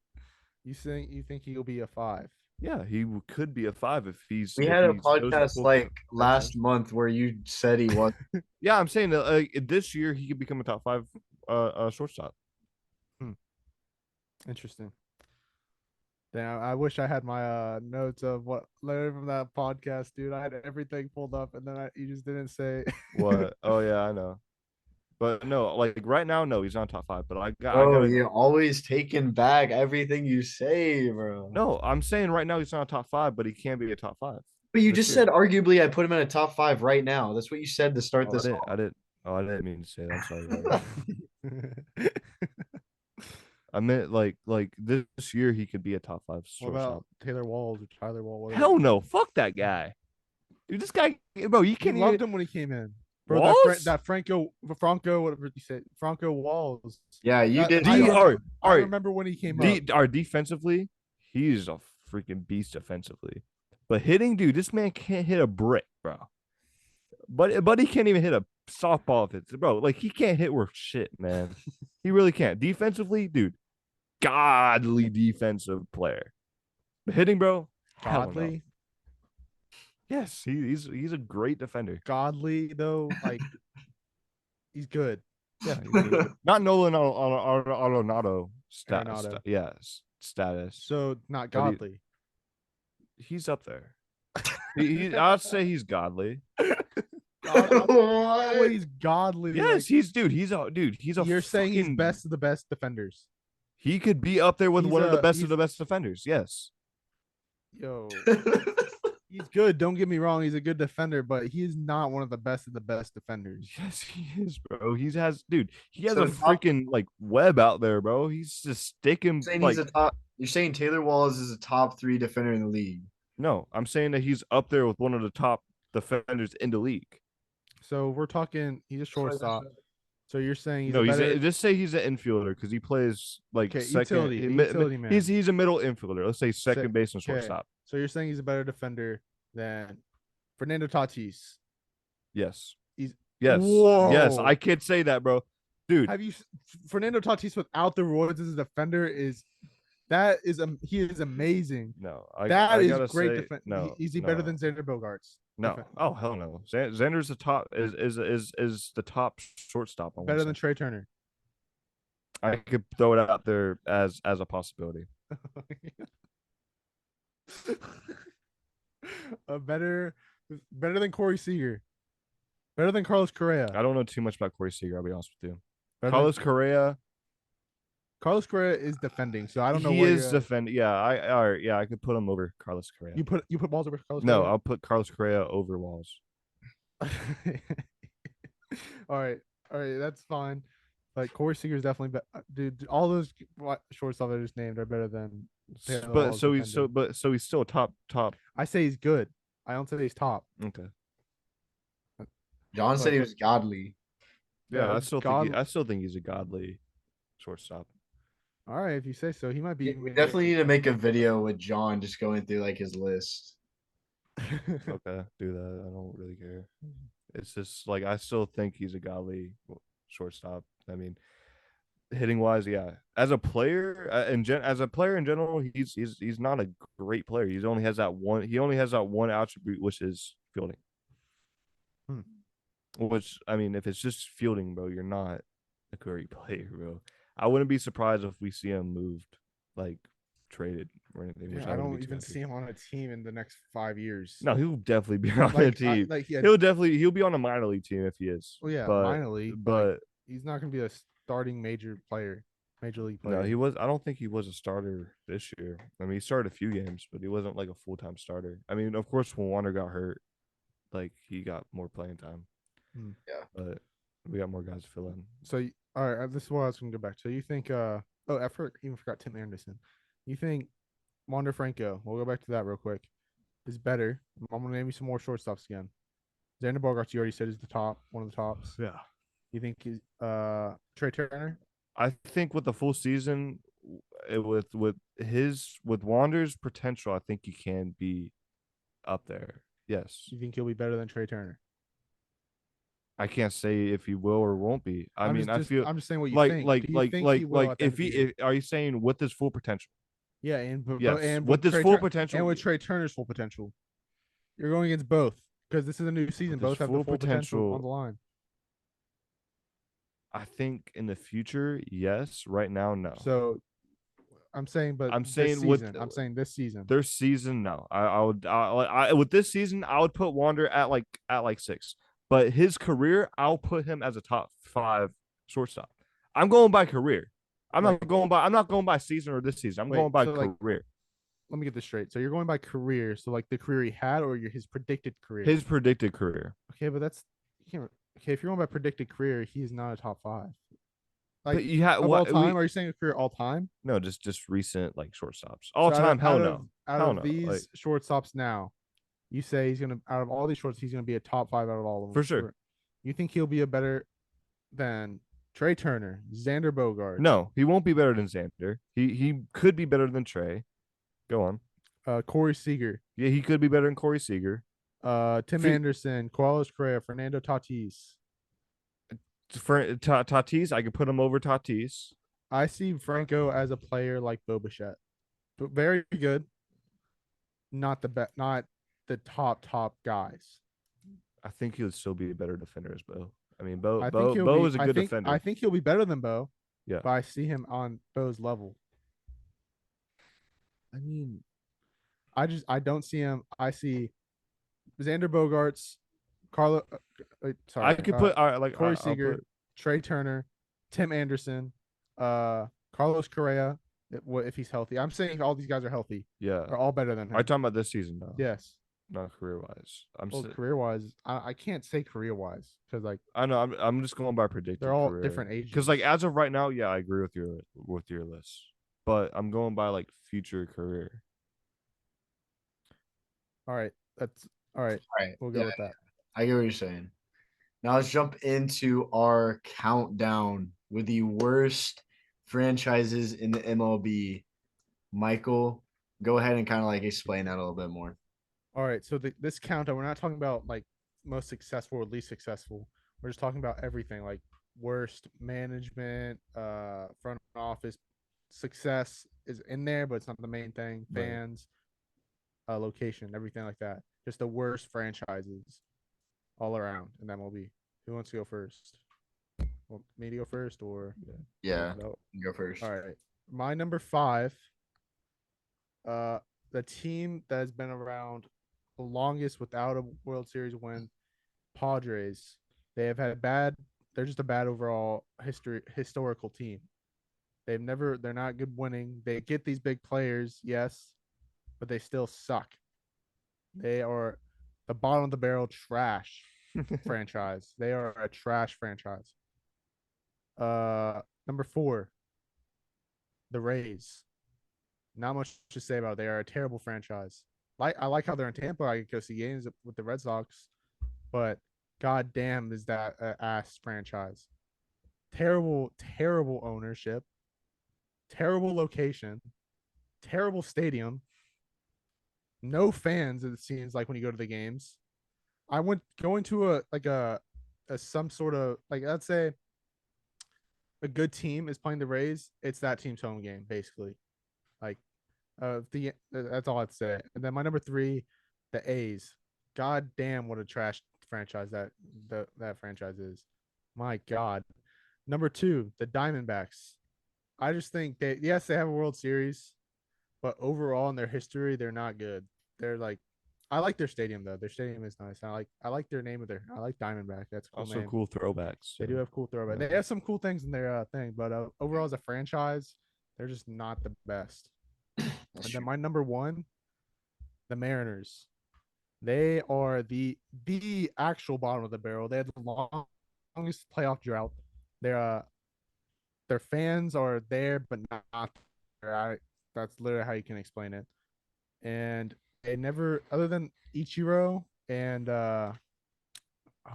You think he'll be a 5? Yeah, he could be a five if he's. We if had a he goes to podcast full like last potential. month where you said he was. Yeah, I'm saying that this year he could become a top five shortstop. Interesting. Damn, I wish I had my notes of what learned from that podcast, dude. I had everything pulled up, and then you just didn't say What? Oh yeah, I know. But no, like right now, no, he's not top five. But I Oh, gotta. you're always taking back everything you say, bro. No, I'm saying right now he's not a top five, but he can be a top five. But you this just year. said arguably I put him in a top 5 right now. That's what you said to start Oh, this. I didn't. Oh, I didn't mean to say that. I'm sorry. Bro. I meant like this year he could be a top five What shortstop. about Taylor Walls or Tyler Wall? Whatever. Hell no, fuck that guy, dude. This guy, bro, you You can't loved even. him when he came in. Bro, Walls? that Franco, whatever you said, Franco Walls. Yeah, you That- did. I remember, all right, I remember when he came up. Our defensively, he's a freaking beast defensively. But hitting, dude, this man can't hit a brick, bro. But he can't even hit a softball if it's bro. Like he can't hit worth shit, man. He really can't. Defensively, dude, godly defensive player. But hitting, bro, hell no. Godly, Yes, he's a great defender. godly though, like he's good. Yeah, not Nolan Arenado Arenado. status. So not But godly. He's up there. I'd say he's godly. Oh, he's godly. Yes, he's He's a You're saying he's fucking- best of the best defenders. He could be up there with He's one of the best he's- of the best defenders. Yes. Yo, he's good. Don't get me wrong. He's a good defender, but he's not one of the best of the best defenders. Yes, he is, bro. He has So a freaking like web out there, bro. He's just sticking saying like he's a top. You're saying Taylor Walls is a top 3 defender in the league. no, I'm saying that he's up there with one of the top defenders in the league. So we're talking. He's a shortstop. So you're saying he's No, a he's better. just say he's an infielder because he plays like Okay, second. utility man. He's a middle infielder. Let's say second base and okay. shortstop. So you're saying he's a better defender than Fernando Tatis. Yes. He's Yes. Whoa. Yes. I can't say that, bro. dude. Have you Fernando Tatis without the roids as a defender he is amazing. No, That I is gotta great say defense. no, Is he better no, than Xander Bogaerts? no. Oh hell no. Xander's the top is the top shortstop. I want Better to than say. Trey Turner. I could throw it out there as a possibility. Better than Corey Seager. Better than Carlos Correa. I don't know too much about Corey Seager. I'll be honest with you. Better Carlos Correa, Carlos Correa is defending, so I don't know he where is you're at. defending. Yeah, I all right. Yeah, I could put him over Carlos Correa. You put balls over Carlos No, Correa. I'll put Carlos Correa over Walls. all right, all right, that's fine. Like Corey Seager is definitely dude. All those shortstops I just named are better than Taylor But Hall's so he's defending. so he's still top. I say he's good. I don't say he's top. Okay. John said But he was godly. Yeah, yeah, God. I still think he's a godly shortstop. All right, if you say so, he might be. We definitely need to make a video with John just going through like his list. Okay, do that. I don't really care. It's just like I still think he's a godly shortstop. I mean, hitting wise, yeah. As a player, as a player in general, he's not a great player. He only has that one. He only has that one attribute, which is fielding. Hmm. Which I mean, if it's just fielding, bro, you're not a great player, bro. I wouldn't be surprised if we see him moved, like traded or anything. Yeah, I don't even see him on a team in the next 5 years. No, he'll definitely be on like, the team. yeah. He'll be on a minor league team if he is. Well, yeah, but, minor league, but like, he's not going to be a starting major league player. no, he was. I don't think he was a starter this year. I mean, he started a few games, but he wasn't like a full time starter. I mean, of course, when Wander got hurt, like he got more playing time. Yeah, but we got more guys to fill in. So, all right, this is what I was going to go back to. So you think? Even forgot Tim Anderson. You think Wander Franco? We'll go back to that real quick. Is better. I'm going to name you some more shortstops again. Xander Bogaerts, you already said is the top, one of the tops. Yeah. You think he's Trey Turner? I think with the full season, with Wander's potential, I think he can be up there. Yes. You think he'll be better than Trey Turner? I can't say if he will or won't be. I'm just saying what you like think. if he are you saying with his full potential? Yeah, and with his full potential, and with Trey Turner's full potential, you're going against both because this is a new season. Both have the full potential on the line. I think in the future, yes. Right now, no. So I'm saying, but I'm saying this season. Their season, no. I with this season, I would put Wander at like 6. But his career, I'll put him as a top 5 shortstop. I'm going by career. I'm not going by season or this season. I'm going by career. Let me get this straight. So you're going by career. So like the career he had or his predicted career? His predicted career. Okay, but okay, if you're going by predicted career, he's not a top 5. Like but you have all time? Are you saying a career all time? No, just recent like shortstops. All time, hell no. Out of these shortstops now, you say he's gonna out of all these shorts, he's gonna be a top 5 out of all of them. For sure. You think he'll be a better than Trey Turner, Xander Bogaerts? No, he won't be better than Xander. He could be better than Trey. Go on. Corey Seager. Yeah, he could be better than Corey Seager. Tim Anderson, Carlos Correa, Fernando Tatis. Tatis, I could put him over Tatis. I see Franco as a player like Bo Bichette, but very good. Not the top guys. I think he would still be a better defender as Bo. I mean, Bo is a good defender. I think he'll be better than Bo. Yeah, but I see him on Bo's level. I mean, I don't see him. I see Xander Bogaerts, Carlo. Sorry, I could put Corey Seager, Trey Turner, Tim Anderson, Carlos Correa. If he's healthy, I'm saying all these guys are healthy. Yeah, are all better than him. Are you talking about this season though? Yes. Not career wise. Career wise, I can't say career wise because like I know I'm just going by predicted. They're all career. different ages. Because like as of right now, yeah, I agree with your list, but I'm going by like future career. All right, that's all right. All right, we'll go with that. I get what you're saying. Now let's jump into our countdown with the worst franchises in the MLB. Michael, go ahead and kind of like explain that a little bit more. All right, so this countdown, we're not talking about like most successful or least successful. We're just talking about everything, like worst management, front office success is in there, but it's not the main thing. Right. Fans, location, everything like that. Just the worst franchises all around in MLB. Who wants to go first? Want me to go first or Yeah, no? go first. All right. My number 5, the team that has been around the longest without a World Series win, Padres. They have had bad. They're just a bad overall historical team. They're not good winning. They get these big players, yes, but they still suck. They are the bottom of the barrel trash franchise. They are a trash franchise. Number 4, the Rays. Not much to say about it. They are a terrible franchise. I like how they're in Tampa. I could go see games with the Red Sox, but god damn is that ass franchise. Terrible, terrible ownership, terrible location, terrible stadium, no fans. It seems like when you go to the games. I went going to a some sort of like let's say a good team is playing the Rays. It's that team's home game basically. Like that's all I'd say. And then my number 3, the A's. God damn, what a trash franchise that franchise is. My God. Number 2, the Diamondbacks. I just think they have a World Series, but overall in their history, they're not good. They're like, I like their stadium though. Their stadium is nice. I like their name of their. I like Diamondback. That's a cool Also name. cool throwbacks. They do have cool throwbacks. Yeah. They have some cool things in their thing, but overall as a franchise, they're just not the best. And then my number 1, the Mariners. They are the actual bottom of the barrel. They had the longest playoff drought. Their fans are there, but not there. That's literally how you can explain it. And they never, other than Ichiro and oh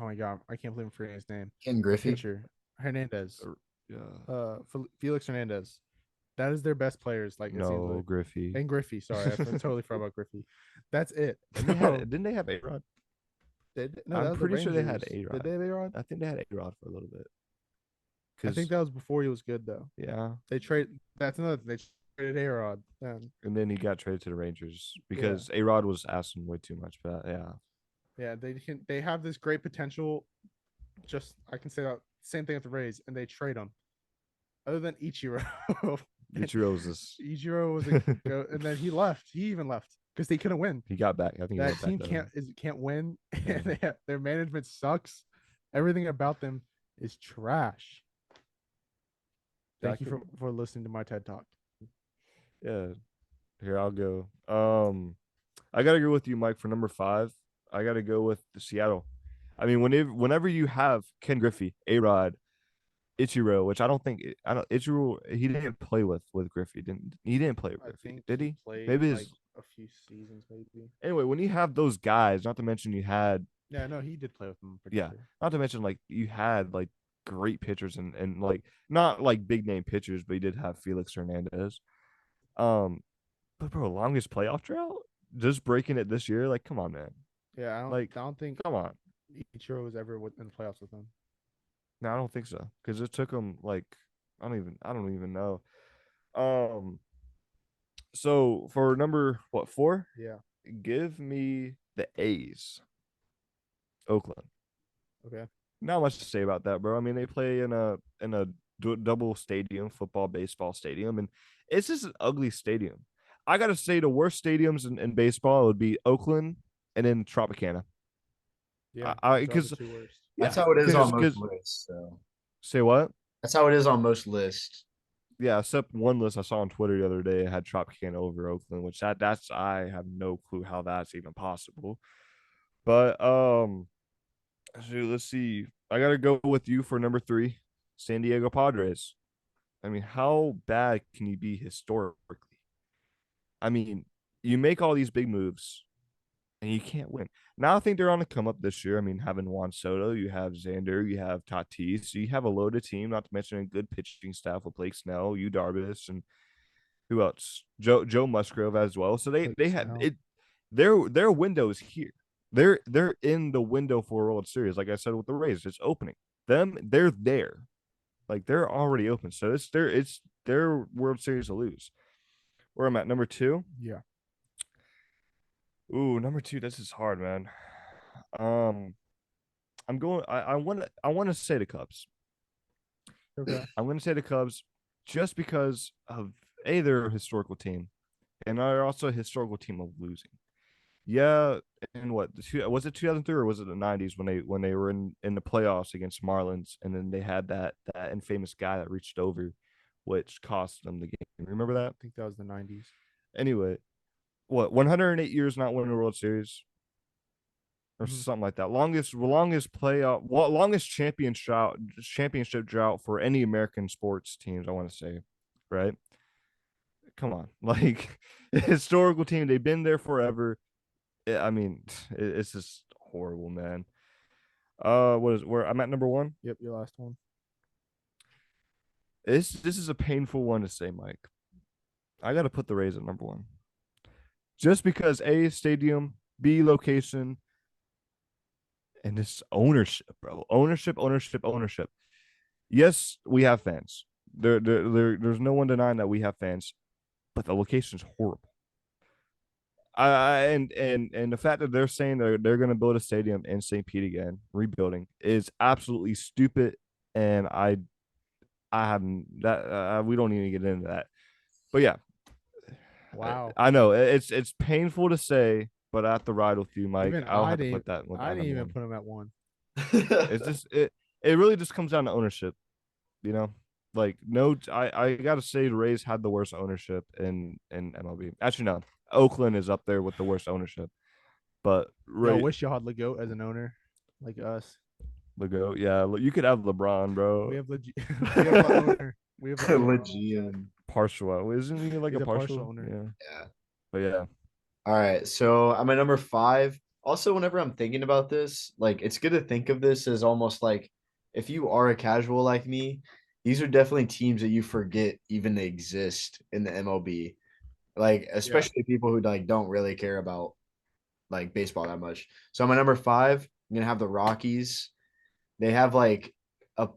my god, I can't believe I'm forgetting his name. Ken Griffey. Pitcher Hernandez. Yeah. Felix Hernandez. That is their best players. Like it seems No, like. Griffey. And Griffey. Sorry, I totally forgot about Griffey. That's it. Didn't they have A-Rod? I'm pretty sure they had A-Rod. Did they have A-Rod? I think they had A-Rod for a little bit. I think that was before he was good though. Yeah. That's another thing. They traded A-Rod then. And then he got traded to the Rangers because A-Rod was asking way too much. But yeah. Yeah, they have this great potential. Just I can say that same thing with the Rays, and they trade him. Other than Ichiro. Ichiro was and then he left. He even left because they couldn't win. He got back. I think that team can't win. And their management sucks. Everything about them is trash. Thank you for listening to my TED Talk. Yeah. Here I'll go. I gotta go with you, Mike, for number 5. I gotta go with the Seattle. I mean, whenever you have Ken Griffey, A-Rod, Ichiro, which I don't Ichiro he didn't play with Griffey, he didn't play with Griffey, did he? Maybe like a few seasons, maybe. Anyway, when you have those guys, not to mention you had he did play with them. Not to mention like you had like great pitchers and like not like big name pitchers, but you did have Felix Hernandez. But bro, longest playoff drought, just breaking it this year, like come on, man. Yeah, I don't think come on. Ichiro was ever in the playoffs with them. No, I don't think so. Because it took them like I don't even know. So for number 4? Yeah. Give me the A's. Oakland. Okay. Not much to say about that, bro. I mean, they play in a double stadium, football, baseball stadium, and it's just an ugly stadium. I gotta say, the worst stadiums in baseball would be Oakland and then Tropicana. Yeah, because that's how it is on most lists. So. Say what? That's how it is on most lists. Yeah, except one list I saw on Twitter the other day had Tropicana over Oakland, which that's I have no clue how that's even possible. But so let's see. I gotta go with you for number 3, San Diego Padres. I mean, how bad can you be historically? I mean, you make all these big moves and you can't win. Now I think they're on the come up this year. I mean, having Juan Soto, you have Xander, you have Tatis, so you have a loaded team. Not to mention a good pitching staff with Blake Snell, Yu Darvish, and who else? Joe Musgrove as well. So they had it. Their window is here. They're in the window for a World Series. Like I said with the Rays, it's opening. they're there. Like they're already open. So it's their World Series to lose. Where I'm at number two. Yeah. Ooh, number two. This is hard, man. Um, I'm going. I want to say the Cubs. Okay. I'm going to say the Cubs, just because of a they're a historical team, and they're also a historical team of losing. Yeah, and what was it 2003 or was it the 90s when they were in the playoffs against Marlins, and then they had that infamous guy that reached over, which cost them the game. Remember that? I think that was the 90s. Anyway, what 108 years not winning a World Series or Mhm. something like that. Longest playoff, longest championship drought for any American sports teams. I want to say, right? Come on, like historical team. They've been there forever. I mean, it's just horrible, man. What is where I'm at number one? Yep, your last one. This is a painful one to say, Mike. I got to put the Rays at number one, just because A, stadium, B, location, and this ownership, bro. Ownership. Yes, we have fans. There's no one denying that we have fans, but the location's horrible. And the fact that they're saying they're going to build a stadium in St. Pete again, rebuilding, is absolutely stupid. And I haven't that we don't need to get into that. But yeah, Wow. I know it's painful to say, but I have to ride with you, Mike. Even I'll have to put that with I that didn't number even one. put him at one. It's just it really just comes down to ownership, you know. Like no, I gotta say the Rays had the worst ownership in MLB. Actually, no, Oakland is up there with the worst ownership. But Yo, Ray, wish y'all had Legoat as an owner, like us. Lego, yeah, you could have LeBron, We bro. have legit. We have the owner. We have the owner. Legion. Partial, isn't he like He's a a partial partial? owner. Yeah, Yeah. but yeah, All right. So I'm at number five. Also, whenever I'm thinking about this, like it's good to think of this as almost like if you are a casual like me, these are definitely teams that you forget even exist in the MLB. Like, Yeah. especially people who like don't really care about like baseball that much. So I'm at number five. I'm gonna have the Rockies. They have like a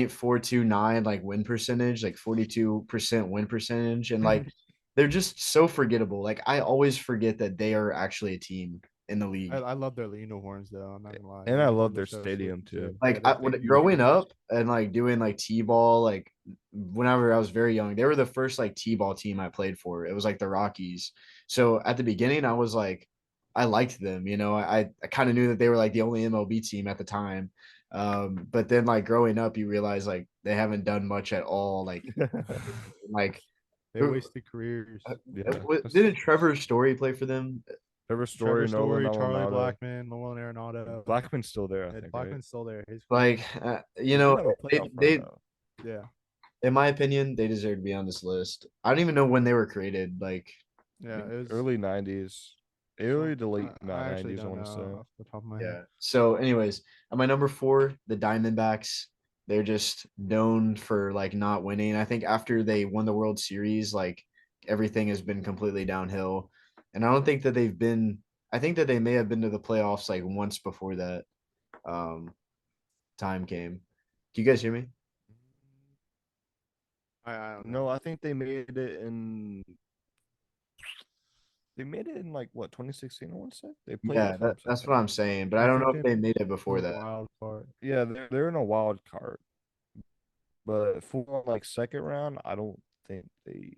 .429 like win percentage, like 42% win percentage, and like they're just so forgettable. Like I always forget that they are actually a team in the league. I love their uniforms though. I'm not gonna lie. and I love They're their so slick stadium and too. shit. Yeah, Like their when stadium's growing beautiful. up and like doing like t-ball, like whenever I was very young, they were the first like t-ball team I played for. It was like the Rockies. So at the beginning, I was like, I liked them. You know, I kind of knew that they were like the only MLB team at the time. But then like growing up, you realize like they haven't done much at all. Like They who wasted careers. Yeah, didn't Trevor Story play for them? Trevor Trevor Story, Nolan Story, Charlie Arenado. Blackman, Nolan Arenado. Blackman's still there, I Yeah, think, right? Blackman's still there. His career. Like you They did know, have a they playoff run they though. Yeah. in my opinion, they deserve to be on this list. I don't even know when they were created. Like, Yeah. It was Early '90s, early to late I actually '90s. I don't want to know say. off the top of my head. yeah. So, anyways, at my number four, the Diamondbacks. They're just known for like not winning. I think after they won the World Series, like everything has been completely downhill. And I don't think that they've been. I think that they may have been to the playoffs like once before that um, time came. Do you guys hear me? I don't No, know. I think they made it in. They made it in like what 2016. I want to say they played the Yeah, Cubs. I that's what think. I'm saying. But I I don't know think if they they made it in before the that. wild card. Yeah, they're in a wild card, but for like second round, I don't think they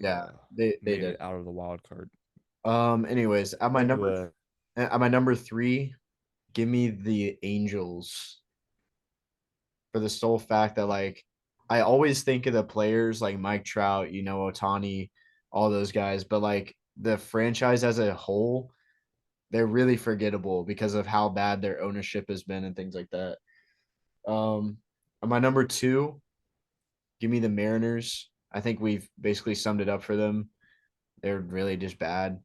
Yeah, they made did. it out of the wild card. Anyways, Anyway, at my number three, give me the Angels for the sole fact that like I always think of the players like Mike Trout, you know, Otani, all those guys, but like the franchise as a whole, they're really forgettable because of how bad their ownership has been and things like that. At my number two, give me the Mariners. I think we've basically summed it up for them. They're really just bad.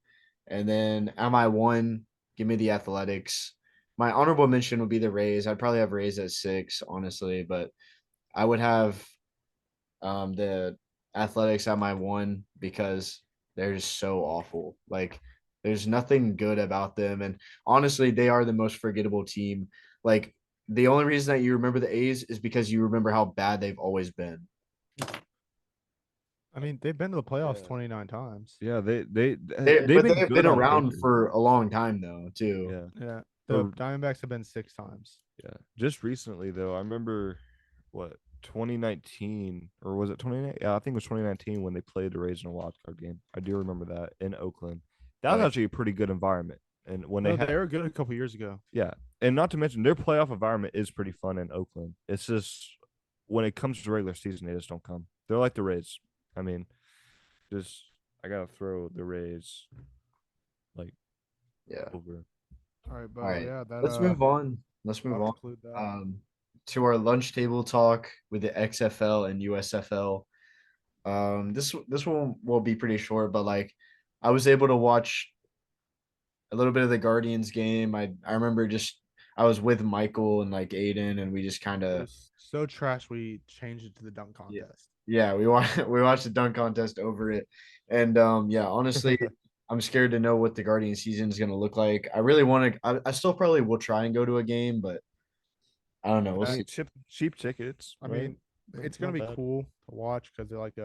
And then at my one, give me the Athletics. My honorable mention would be the Rays. I'd probably have Rays at six, honestly, but I would have the Athletics at my one because they're just so awful. Like there's nothing good about them, and honestly, they are the most forgettable team. Like the only reason that you remember the A's is because you remember how bad they've always been. I mean, they've been to the playoffs Yeah. 29 times. Yeah, But they've been they've good been on around paper. for a long time though, too. Yeah. Yeah. The But Diamondbacks have been 6 times. yeah, just recently though, I remember what 2019 or was it 2019? Yeah, I think it was 2019 when they played the Rays in a wild card game. I do remember that in Oakland. That Oh, was yeah. actually a pretty good environment. And when they No, had they were good a couple years ago. yeah, and not to mention their playoff environment is pretty fun in Oakland. It's just when it comes to regular season, they just don't come. They're like the Rays. I mean, just I gotta throw the Rays like Yeah. over. All right, All but right. yeah, that Let's move on. Let's move I'll on. conclude that. Um, to our lunch table talk with the XFL and USFL. This one will be pretty short, but like I was able to watch a little bit of the Guardians game. I remember just I was with Michael and like Aiden, and we just kind It of was so trash we changed it to the dunk yeah, contest. yeah, we watched the dunk contest over it, and yeah, honestly, I'm scared to know what the Guardian season is gonna look like. I really want to. I still probably will try and go to a game, but I don't know. We'll I Yeah, see. mean, cheap tickets, I right? mean, it's gonna Not be bad. cool to watch because they're like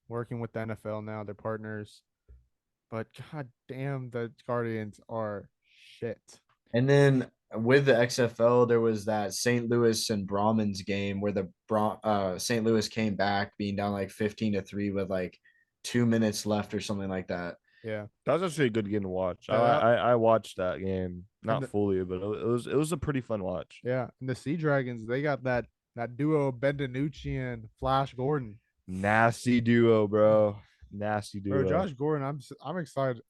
working with the NFL now. They're partners, but god damn, the Guardians are shit. And then with the XFL, there was that St. Louis and Brahmins game where St. Louis came back being down like 15-3 with like 2 minutes left or something like that. Yeah, That was actually a good game to watch. I yeah, that, I, I watched that game, and not fully, but it was a pretty fun watch. yeah, and the Sea Dragons they got that duo Bendanucci and Flash Gordon. Nasty duo, bro. Nasty Bro, duo. Josh Gordon, I'm excited.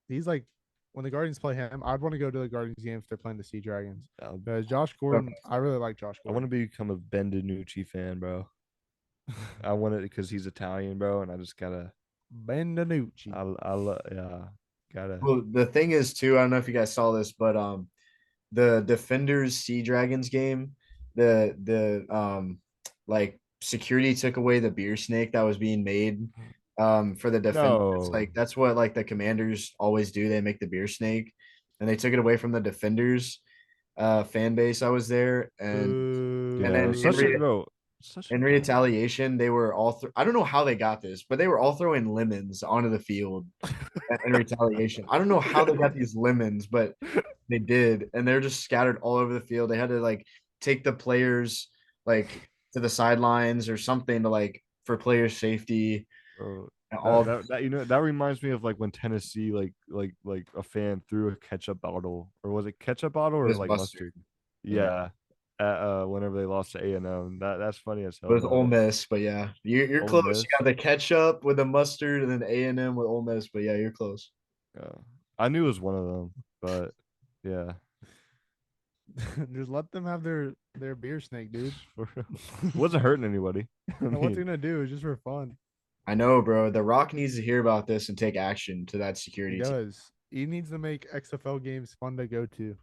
He's like when the Guardians play him, I'd want to go to the Guardians game if they're playing the Sea Dragons. Because Josh Gordon, I really like Josh I want to Gordon. become a Ben DiNucci fan, bro. I want it because he's Italian, bro, and I just gotta. Bendanucci. Yeah, gotta. Well, the thing is too, I don't know if you guys saw this, but the Defenders Sea Dragons game, the like security took away the beer snake that was being made for the Defenders. No, Like that's what like the Commanders always do. They make the beer snake, and they took it away from the Defenders fan base. I was there, and yeah, then Boo. such a bro, such a in dumb. retaliation, they were all I don't know how they got this, but they were all throwing lemons onto the field in retaliation. I don't know how they got these lemons, but they did, and they're just scattered all over the field. They had to like take the players like to the sidelines or something to like for player safety. Bro, And that, all that that you know that reminds me of like when Tennessee like a fan threw a ketchup bottle, or was it ketchup bottle it or was like mustard. mustard? Yeah. Whenever they lost to A&M. That's funny as It hell was Ole though. Miss, but yeah, you're Ole close. You Miss. got the ketchup with the mustard, and then A&M with Ole Miss, but yeah, you're close. Yeah. I knew it was one of them, but yeah. Just let them have their beer snake, dude. Wasn't hurting anybody. I And what's he mean, gonna do? It's just for fun. I know, bro. The Rock needs to hear about this and take action to that He security team. does. He needs to make XFL games fun to go to.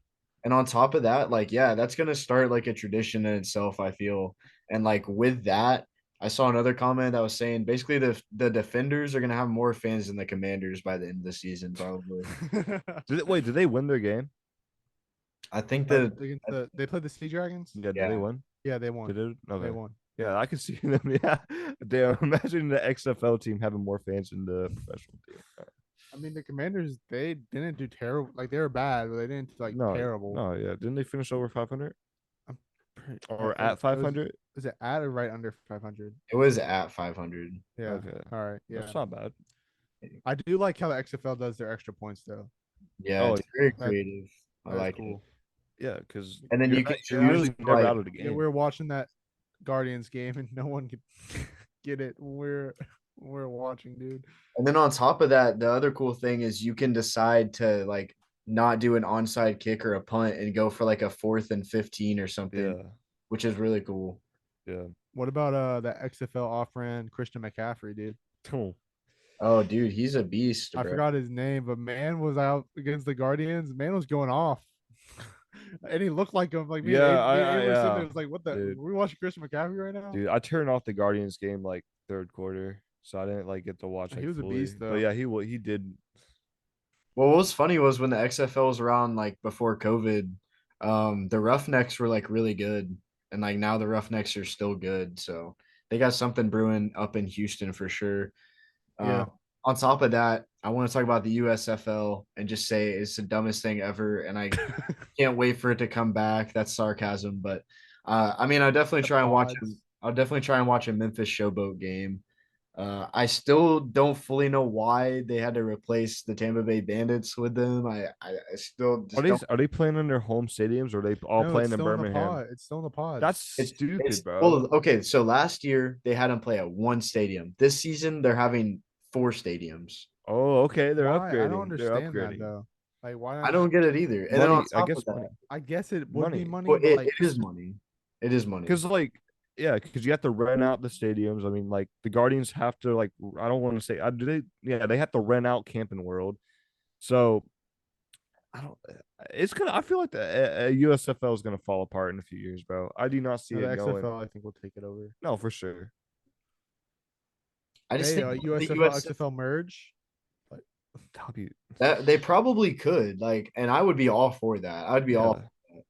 And on top of that, like, yeah, that's gonna start like a tradition in itself, I feel. And like with that, I saw another comment that was saying basically the defenders are gonna have more fans than the commanders by the end of the season, probably. did they win their game? I think Against they played the Sea Dragons. Yeah, did they yeah, win? Yeah, they won. Did it? They Okay. won. Yeah, I can see them. Yeah. Damn, imagine the XFL team having more fans than the professional team. I mean, the Commanders they didn't do terrible. Like they were bad, but they didn't do, like No, terrible. no, yeah. Didn't they finish over 500 I'm pretty, or at 500? was it at or right under 500? it was at 500. Yeah. Okay. All right. Yeah. That's not bad. I do like how the XFL does their extra points though. Yeah, Oh, it's very That creative. I that's like it. cool. yeah, because And then you're, you can you're choose literally never like out of the Yeah, game. we were watching that Guardians game and no one could get it when we're watching, dude. and then on top of that, the other cool thing is you can decide to like not do an onside kick or a punt and go for like a 4th and 15 or something, Yeah, which is really cool. yeah. What about that XFL off-brand Christian McCaffrey, dude? Cool. Oh, dude, he's a beast, I bro. forgot his name, but man was out against the Guardians. Man was going off. And he looked like him. Like Yeah, me and Abe were sitting there. yeah, It was like, what the? dude. Were we watching Christian McCaffrey right now? Dude, I turned off the Guardians game like third quarter, so I didn't like get to watch He like was a fully. beast, But though. yeah, he did. Well, what was funny was when the XFL was around, like before COVID, The Roughnecks were like really good, and like now the Roughnecks are still good. So they got something brewing up in Houston for sure. Uh, Yeah. on top of that, I want to talk about the USFL and just say it's the dumbest thing ever, and I can't wait for it to come back. That's sarcasm, but I mean, I'll definitely The try and watch pods. him. I'll definitely try and watch a Memphis Showboat game. I still don't fully know why they had to replace the Tampa Bay Bandits with them. I still Are just they don't. are they playing in their home stadiums or are they all No, it's playing in still in the Birmingham? pod. It's still in the pods. That's It's stupid, bro. well, okay. So last year they had them play at one stadium. This season they're having four stadiums. Oh, okay. They're Why? I don't upgrading. They're understand that upgrading. though. Like, why I not just? don't get it either. And then on Money, I top of guess that, money. I guess it would be Money. money, well, but like, it is money. It is money. Because like, yeah, because you have to rent out the stadiums. I mean, like the Guardians have to like. I don't want to say. Do they? Yeah, they have to rent out Camping World. So I don't. It's gonna. I feel like the USFL is gonna fall apart in a few years, bro. I do not see no, the it going. XFL I think will take it over. No, for sure. I just Hey, think the USFL US XFL merge. Like, That'll be. that they probably could like, and I would be all for that. I'd be all. Yeah,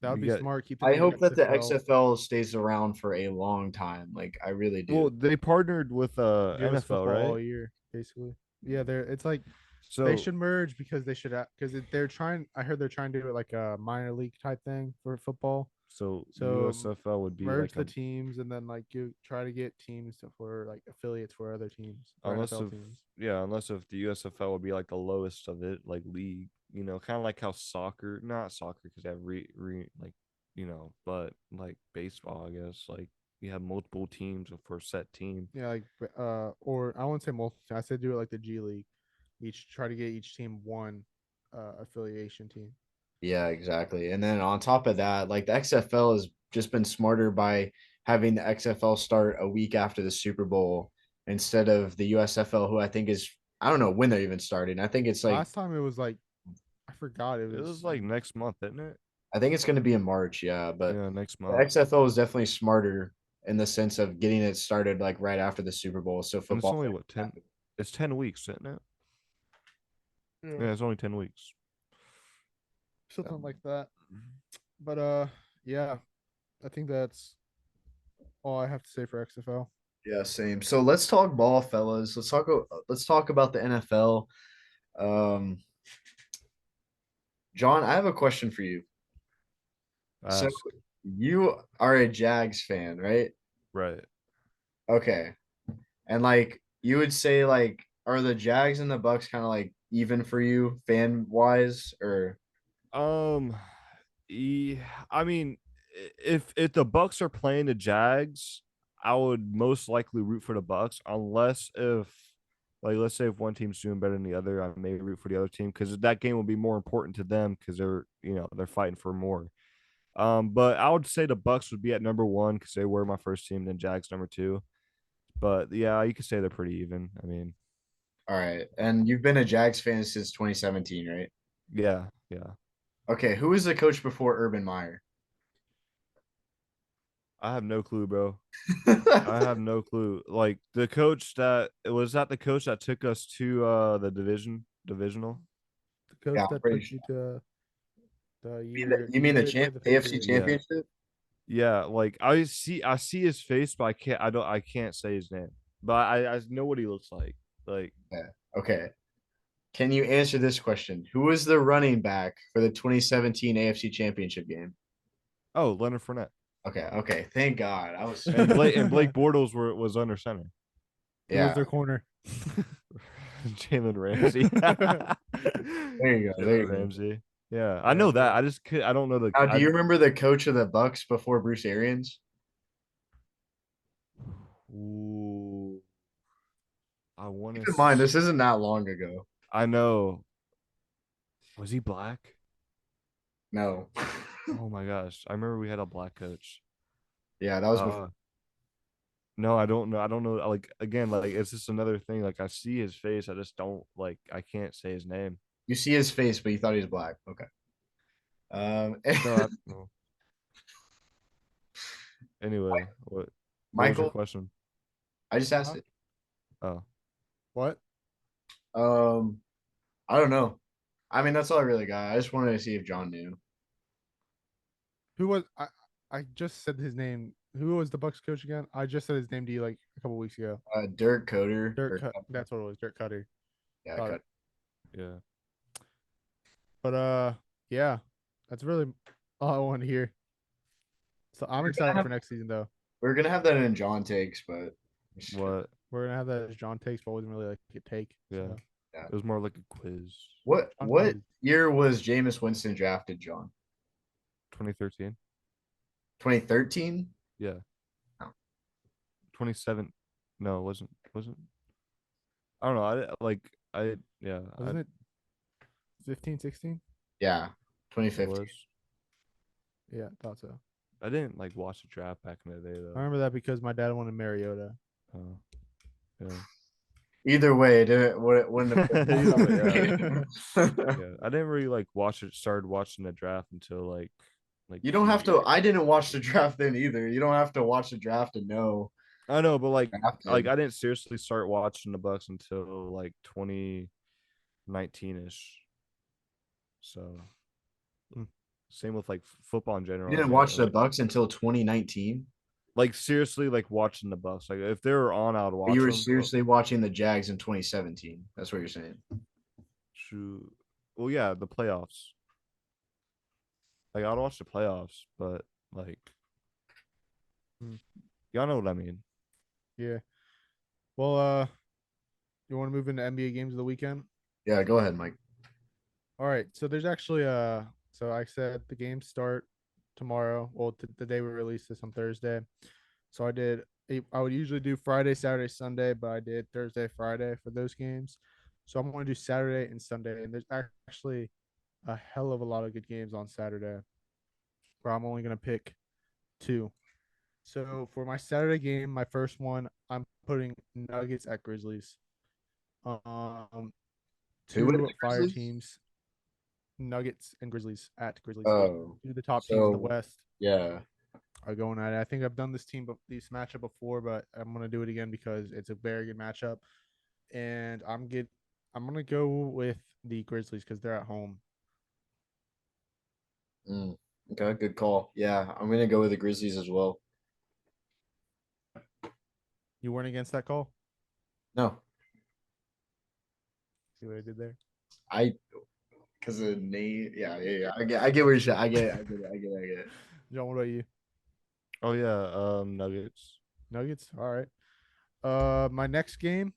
that would you be get. smart. Keep the I name hope that the XFL. XFL stays around for a long time. Like I really Well, do. they partnered with Give us NFL, football right? all year, basically. Yeah, they're. It's like they So should merge because they should because they're trying. I heard they're trying to do it like a minor league type thing for football. so So USFL would be merge like the a teams and then like you try to get teams for like affiliates for other teams for unless NFL if teams. yeah, unless if the USFL would be like the lowest of it, like league, kind of like how soccer, not soccer because they have like, but like baseball, I guess, like you have multiple teams for a set team. Yeah, like or I won't say multiple. I said do it like the G League. Each try to get each team one affiliation team. Yeah, exactly. And then on top of that, like the XFL has just been smarter by having the XFL start a week after the Super Bowl instead of the USFL, who I think is I don't know when they're even starting. I think it's like Last time it was like I forgot it It was was like next month, isn't it? I think it's going to be in March, yeah. But Yeah, next the month. XFL is definitely smarter in the sense of getting it started like right after the Super Bowl, so And it's football only fans what have 10? It's 10 weeks, isn't it? yeah, Yeah, it's only 10 weeks. something like that. But yeah, I think that's all I have to say for XFL. Yeah, same. So let's talk ball, fellas. Let's talk about the NFL. Um, John, I have a question for you. So Ask. you are a Jags fan, right? Right. Okay. And like you would say like are the Jags and the Bucks kind of like even for you fan wise or Um, I mean, if the Bucks are playing the Jags, I would most likely root for the Bucks, unless if like let's say if one team's doing better than the other, I may root for the other team because that game will be more important to them because they're fighting for more. But I would say the Bucks would be at number one because they were my first team, then Jags number two. But yeah, you could say they're pretty even. I mean, all right. And you've been a Jags fan since 2017, right? yeah, yeah. Okay, who was the coach before Urban Meyer? I have no clue, bro. I have no clue. Like the coach that the coach that took us to the divisional. The coach Yeah, I'm that pretty took sure. you to the You the mean year the they played the AFC Patriots. Yeah. Championship? Yeah, like I see his face, but I can't say his name. But I know what he looks like. Like Yeah. Okay. Can you answer this question? Who was the running back for the 2017 AFC Championship game? oh, Leonard Fournette. Okay, okay. Thank God. I was And Blake Bortles was under center. Who was yeah. their corner? Jalen Ramsey. There you go. There Jalen you go. Ramsey. Yeah, I Yeah, know bro. that. I don't know the Now, do I you remember the coach of the Bucks before Bruce Arians? ooh, I want Keep to in mind, this isn't that long ago. I know. Was he black? No. Oh my gosh. I remember we had a black coach. Yeah, that was before. Uh no, I don't know. I don't know. Like again, like it's just another thing. Like I see his face. I just don't like I can't say his name. You see his face, but you thought he was black. Okay. No, I no. Anyway, what was your Michael, question? I just asked Huh? it. Oh. What? Um, I don't know. I mean, that's all I really got. I just wanted to see if John knew. Who was I just said his name. Who was the Bucks coach again? I just said his name to you like a couple weeks ago. Dirk Coder. That's what it was. Dirk Cutter. Yeah, Got it. Yeah. But yeah, that's really all I want to hear. So I'm We're gonna excited have for next season though. we're gonna have that in John takes, but What? We're gonna have that as John takes, but wasn't really like a take. Yeah. So yeah. It was more like a quiz. John What quiz. year was Jameis Winston drafted, John? 2013. 2013? Yeah. No. 27. No, it wasn't. I don't know. Yeah. Wasn't it 15, 16? Yeah, It 2015. was. Yeah, thought so. I didn't like watch the draft back in the day I though. remember that because my dad wanted Mariota. Yeah. Either way, it wouldn't have Either way, been. yeah. I didn't really like started watching the draft until like You don't have to. junior. I didn't watch the draft then either. You don't have to watch the draft to know I know, but like drafted. I didn't seriously start watching the Bucks until like 2019 ish. So Hmm. same with like football in You general. I didn't didn't watch the like Bucks until 2019. like seriously like watching the Bucks. Like if they were on, I would But you watch were them. But seriously watching the Jags in 2017. That's what you're saying. shoot, well, yeah, the playoffs. Like I'd watch the playoffs, but like Hmm. y'all know what I mean. Yeah. Well, you want to move into NBA games of the weekend? Yeah, go ahead, Mike. All right. So there's actually so I said the games start tomorrow. Well, the day we release this on Thursday. So I would usually do Friday, Saturday, Sunday, but I did Thursday, Friday for those games. So I'm going to do Saturday and Sunday, and there's actually a hell of a lot of good games on Saturday. Where I'm only going to pick two. So for my Saturday game, my first one, I'm putting Nuggets at Grizzlies. Um, Who would two the fire Grizzlies? teams, Nuggets and Grizzlies at Grizzlies. Oh, Two of the top teams in the so West yeah. are going at it. I think I've done this matchup before, but I'm gonna do it again because it's a very good matchup. And I'm gonna go with the Grizzlies because they're at home. Mm, okay, good call. Yeah, I'm gonna go with the Grizzlies as well. You weren't against that call? No, See what I did there? I because of name. Yeah. I get where you're saying. I get it. John, what about you? Oh yeah, Nuggets. Nuggets? All right. My next game,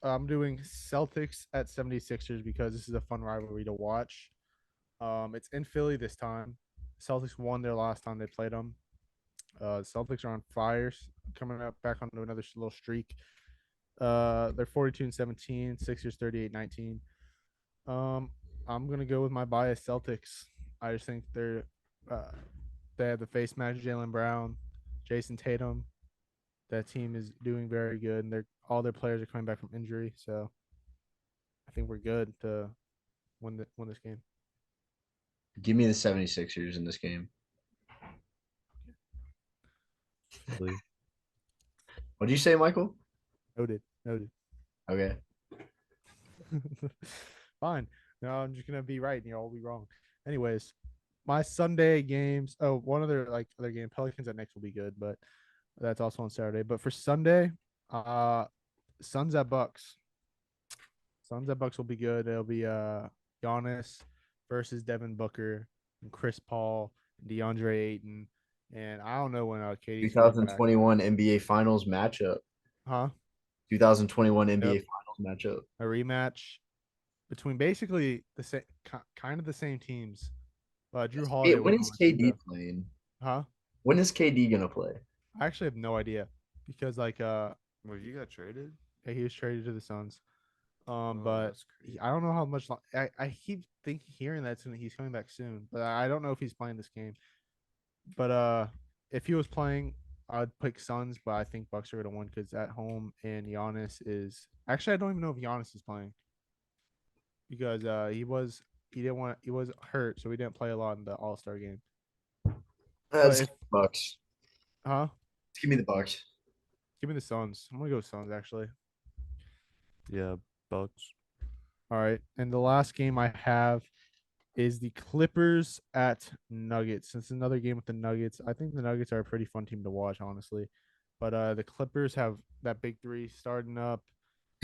I'm doing Celtics at 76ers because this is a fun rivalry to watch. It's in Philly this time. Celtics won their last time they played them. Celtics are on fires, coming up back onto another little streak. They're 42 and 17, Sixers 38-19. Um, I'm gonna go with my bias Celtics. I just think uh, they have the face match Jalen Brown, Jason Tatum. That team is doing very good, and all their players are coming back from injury. So I think we're good to win this game. Give me the 76ers in this game. Really. What did you say, Michael? Noted. Noted. Okay. Fine. No, I'm just gonna be right and you'll all be wrong. Anyways, my Sunday games. Oh, one other game. Pelicans at next will be good, but that's also on Saturday. But for Sunday, uh, Suns at Bucks. Suns at Bucks will be good. It'll be Giannis versus Devin Booker and Chris Paul and DeAndre Ayton. And I don't know when KD's gonna be back. 2021 NBA Finals matchup. Huh? 2021 NBA Yep. Finals matchup. A rematch between basically the same kind of the same teams. Drew Hey, Holiday when wasn't is on the team KD though. playing? Huh? When is KD gonna play? I actually have no idea because Well, you got traded? yeah, he was traded to the Suns. Oh, But that's crazy. I don't know how much. I keep hearing that he's coming back soon, but I don't know if he's playing this game. But if he was playing, I'd pick Suns, but I think Bucks are gonna win because at home and Giannis is actually I don't even know if Giannis is playing because he was hurt, so he didn't play a lot in the All Star game. But That's if Bucks. huh, Give me the Bucks. give me the Suns. I'm gonna go Suns actually. Yeah, Bucks. All right, and the last game I have is the Clippers at Nuggets. It's another game with the Nuggets. I think the Nuggets are a pretty fun team to watch, honestly. But the Clippers have that big three starting up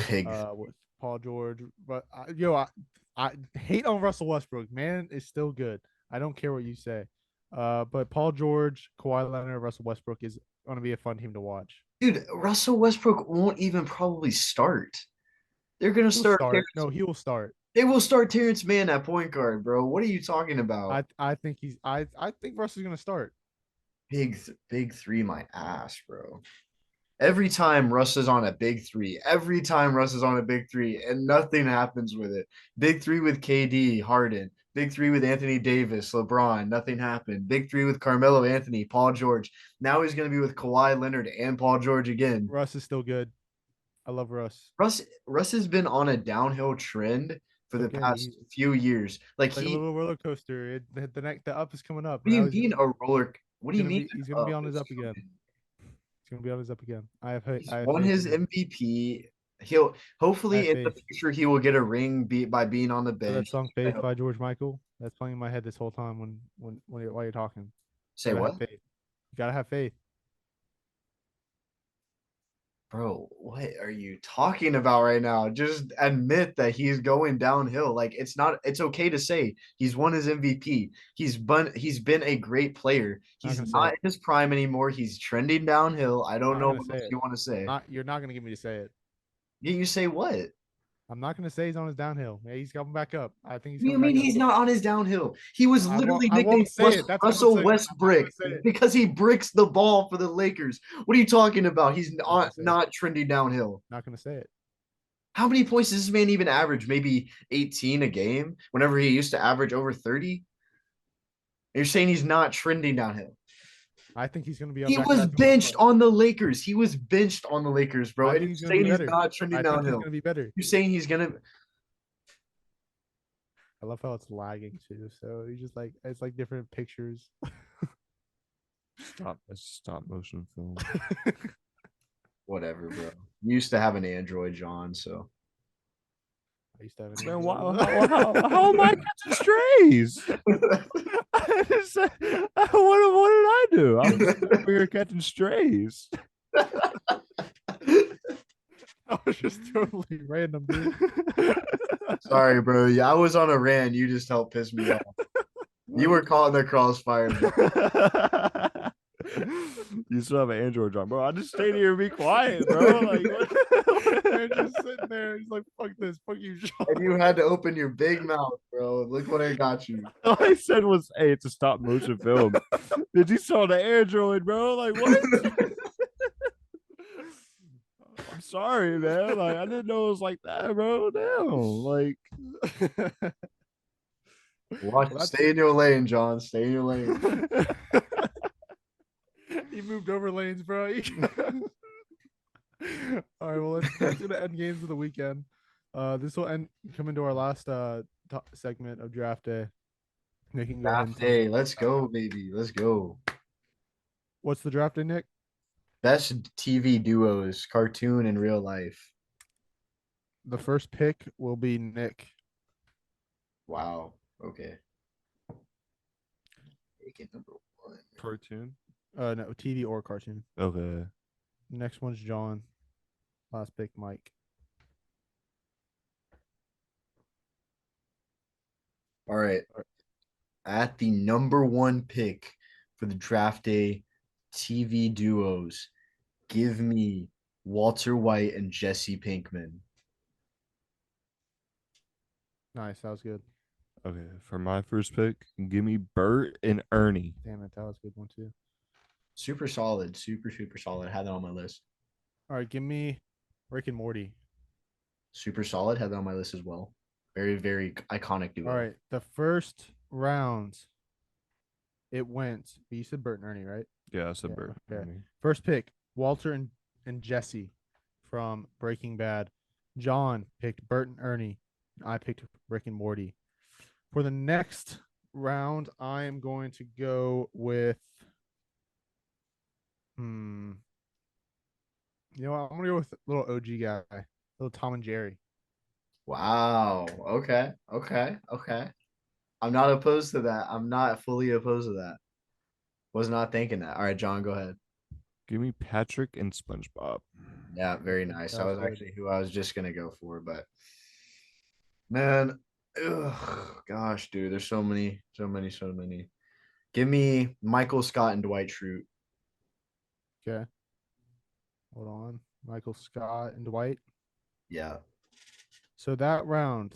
Big. with Paul George. But I hate on Russell Westbrook. Man is still good. I don't care what you say. But Paul George, Kawhi Leonard, Russell Westbrook is going to be a fun team to watch. Dude, Russell Westbrook won't even probably start. They're gonna He'll start start. Terrence. No, he will start. They will start Terrence Mann at point guard, bro. What are you talking about? I think I think Russell's going to start. Big three, my ass, bro. Every time Russ is on a big three, every time Russ is on a big three, and nothing happens with it. Big three with KD, Harden. Big three with Anthony Davis, LeBron, nothing happened. Big three with Carmelo Anthony, Paul George. Now he's going to be with Kawhi Leonard and Paul George again. Russ is still good. I love Russ. Russ has been on a downhill trend for So the again, past few years. Like it's like a little roller coaster. The up is coming up. what do you Now mean a roller? What do you mean? he's gonna be on his up again. He's gonna be on his up again. He's I have won faith his in him. MVP. He'll I have hopefully in the faith. future he will get a ring by being on the So that bench. song "Faith" by George Michael that's playing in my head this whole time while you're talking. Say Gotta what? have faith. You gotta have faith. Bro, what are you talking about right now? Just admit that he's going downhill. Like it's okay to say he's won his MVP. He's been a great player. I'm not He's gonna say not it. in his prime anymore. He's trending downhill. I don't I'm not know gonna what say else it. you want to say. You're not gonna get me to say it. You say what? I'm not gonna say he's on his downhill. Yeah, he's coming back up. I think he's What do you coming mean back up. he's not on his downhill? He was literally I won't nicknamed say it. That's what I'm Russell saying. I'm not Westbrick gonna say it. because he bricks the ball for the Lakers. What are you talking about? He's Not gonna not, say it. not trending downhill. Not gonna say it. How many points does this man even average? Maybe 18 a game whenever he used to average over 30? You're saying he's not trending downhill. I think he's gonna be up He back was back. benched on the Lakers. He was benched on the Lakers, bro. I And think you're he's gonna be saying he's better. not trending I think he's downhill. gonna be better. You're saying he's gonna. I love how it's lagging too. So you just like it's like different pictures. Stop motion film. Whatever, bro. You used to have an Android, John. So I used to have an Man, Android. how am I catching strays? What did I do? I'm just over here catching strays. I was just totally random, dude. sorry, bro. Yeah, I was on a rant. You just helped piss me off. You were caught in the crossfire, bro. You still have an Android, John, bro. I just stayed here and be quiet, bro. Like, what? They're just sitting there. He's like, "Fuck this, fuck you, Sean." And you had to open your big mouth, bro. Look what I got you. All I said was, "Hey, it's a stop motion film." Did you saw the Android, bro? Like, what? I'm sorry, man. Like, I didn't know it was like that, bro. Damn, like. Stay in your lane, John. Stay in your lane. He moved over lanes, bro. All right, well, let's do the end games of the weekend. This will come into our last segment of draft day. Making go ahead and Draft day. Let's go, baby. Let's go. What's the draft day, Nick? Best TV duos, cartoon and real life. The first pick will be Nick. Wow. Okay. Take it number one. Cartoon. No, TV or cartoon. Okay. Next one's John. Last pick, Mike. All right. At the number one pick for the draft day TV duos, give me Walter White and Jesse Pinkman. Nice, that was good. Okay, for my first pick, give me Bert and Ernie. Damn it, that was a good one too. Super solid. Super solid. Had that on my list. All right, give me Rick and Morty. Super solid. Had that on my list as well. Very iconic duo. All right, the first round, it went. You said Bert and Ernie, right? Yeah, I said Bert. Okay. Ernie. First pick, Walter and Jesse from Breaking Bad. John picked Bert and Ernie. I picked Rick and Morty. For the next round, I am going to go with. You know what? I'm gonna go with a little OG guy, little Tom and Jerry. Wow. Okay. I'm not opposed to that. I'm not fully opposed to that. Was not thinking that. All right, John, go ahead. Give me Patrick and SpongeBob. Yeah, very nice. That That's was good. actually who I was just gonna go for, but man, gosh, dude, there's so many, so many, so many. Give me Michael Scott and Dwight Schrute. Okay. Hold on. Michael Scott and Dwight. Yeah. So that round,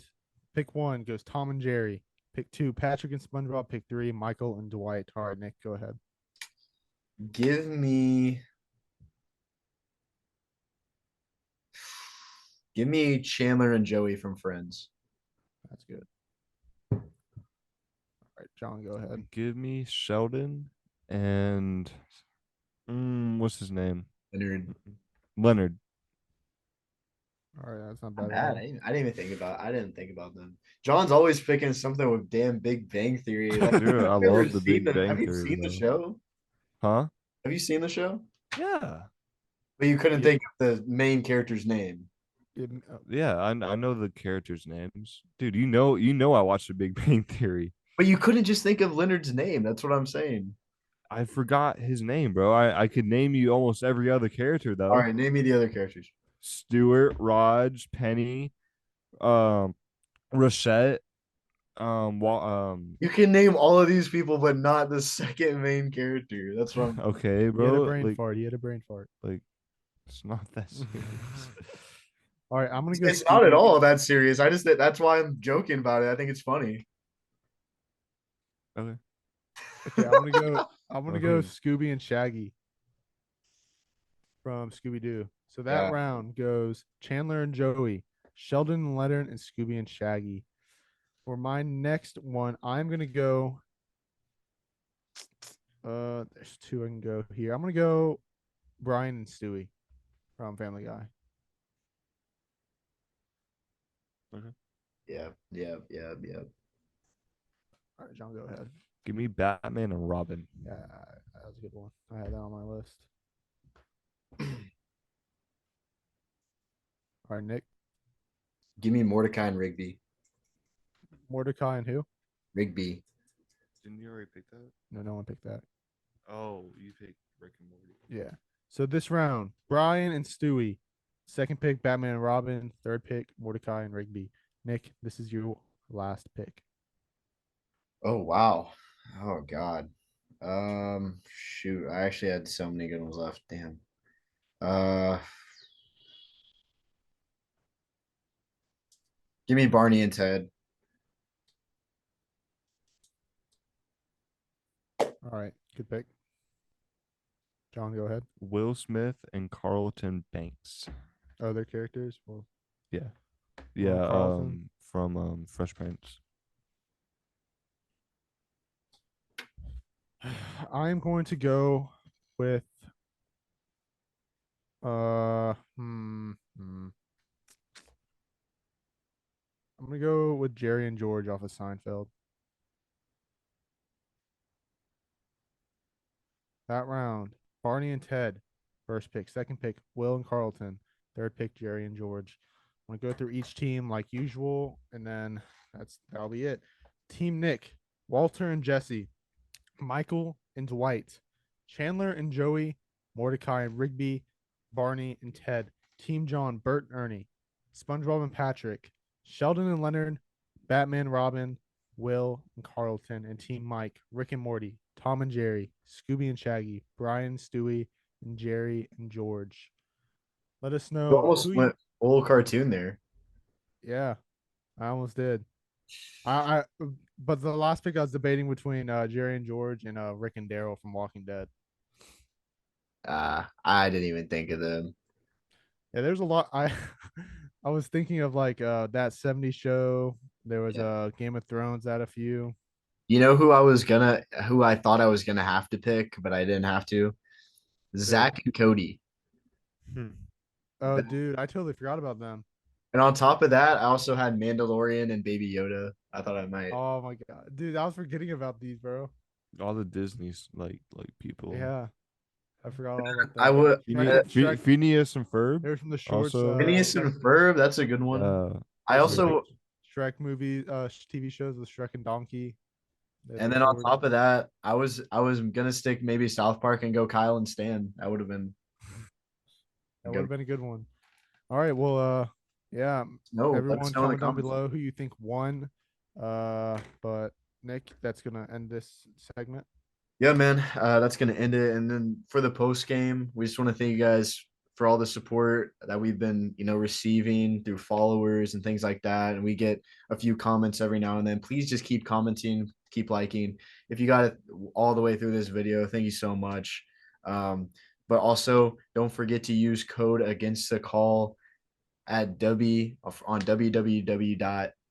pick one goes Tom and Jerry. Pick two, Patrick and SpongeBob. Pick three, Michael and Dwight. All right, Nick, go ahead. Give me Chandler and Joey from Friends. That's good. All right, John, go ahead. Give me Sheldon and what's his name? Leonard. All right, that's not Not bad at bad. all. I didn't think about them. John's always picking something with damn Big Bang Theory. Like, Dude, I have you ever love the seen Big Bang have you Theory, seen the bro. show? Huh? Have you seen the show? Yeah. But you couldn't Yeah. think of the main character's name. Yeah, I know the characters' names. Dude, you know I watched the Big Bang Theory. But you couldn't just think of Leonard's name. That's what I'm saying. I forgot his name, bro. I could name you almost every other character All though. right, name me the other characters. Stuart, Raj, Penny, um, Rashette, You can name all of these people, but not the second main character. That's what I'm. okay, He had a bro. brain fart. He had a brain fart. Like it's not that serious. All right, I'm gonna go. It's not at Scooby. all that serious. That's why I'm joking about it. I think it's funny. Okay. Okay, I'm gonna go. I'm gonna go Okay. Scooby and Shaggy from Scooby Doo. So that Yeah. round goes Chandler and Joey, Sheldon and Leonard, and Scooby and Shaggy. For my next one, I'm gonna go. There's two I can go here. I'm gonna go Brian and Stewie from Family Guy. Okay. Yeah. Yeah. Yeah. Yeah. All right, John, go ahead. Give me Batman and Robin. Yeah, that was a good one. I had that on my list. All right, Nick. Give me Mordecai and Rigby. Mordecai and who? Rigby. Didn't you already pick that? No one picked that. Oh, you picked Rick and Morty. Yeah. So this round, Brian and Stewie. Second pick, Batman and Robin. Third pick, Mordecai and Rigby. Nick, this is your last pick. Oh wow. Oh God. Shoot. I actually had so many good ones left. Damn. Uh, Give me Barney and Ted. All right, good pick. John, go ahead. Will Smith and Carlton Banks. Oh, their characters. Well, Yeah. Yeah, Carlton. from Fresh Prince. I'm going to go with I'm gonna go with Jerry and George off of Seinfeld. That round, Barney and Ted, first pick. Second pick, Will and Carlton. Third pick, Jerry and George. I'm gonna go through each team like usual, and then that'll be it. Team Nick, Walter and Jesse, Michael and Dwight, Chandler and Joey, Mordecai and Rigby, Barney and Ted. Team John, Bert and Ernie, SpongeBob and Patrick, Sheldon and Leonard, Batman, Robin, Will and Carlton, and Team Mike, Rick and Morty, Tom and Jerry, Scooby and Shaggy, Brian, Stewie, and Jerry and George. Let us You know almost who you. went full cartoon there. Yeah, I almost did. I but the last pick I was debating between Jerry and George and Rick and Daryl from Walking Dead. I didn't even think of them. Yeah, there's a lot. I was thinking of like that 70s show. There was Yeah. Game of Thrones at a few. You know who I thought I was gonna have to pick, but I didn't have to. Who? Zach and Cody. Oh, dude, I totally forgot about them. And on top of that, I also had Mandalorian and Baby Yoda. I thought I might. Oh my god, dude, I was forgetting about these, bro. All the Disney's like people. Yeah, I forgot all about I that. would. Phineas and Ferb. They're from the shorts. Also, Phineas and Ferb. That's a good one. I Shrek. also Shrek movie, TV shows with Shrek and Donkey. And then on top of that, I was gonna stick maybe South Park and go Kyle and Stan. That would have been That would good. have been a good one. All right, well, yeah, No, let everyone us know in the comment down comments. below who you think won. But Nick, that's gonna end this segment. Yeah, man, that's gonna end it. And then for the post game, we just want to thank you guys for all the support that we've been, receiving through followers and things like that. And we get a few comments every now and then. Please just keep commenting, keep liking. If you got it all the way through this video, thank you so much. But also, don't forget to use code against the call at on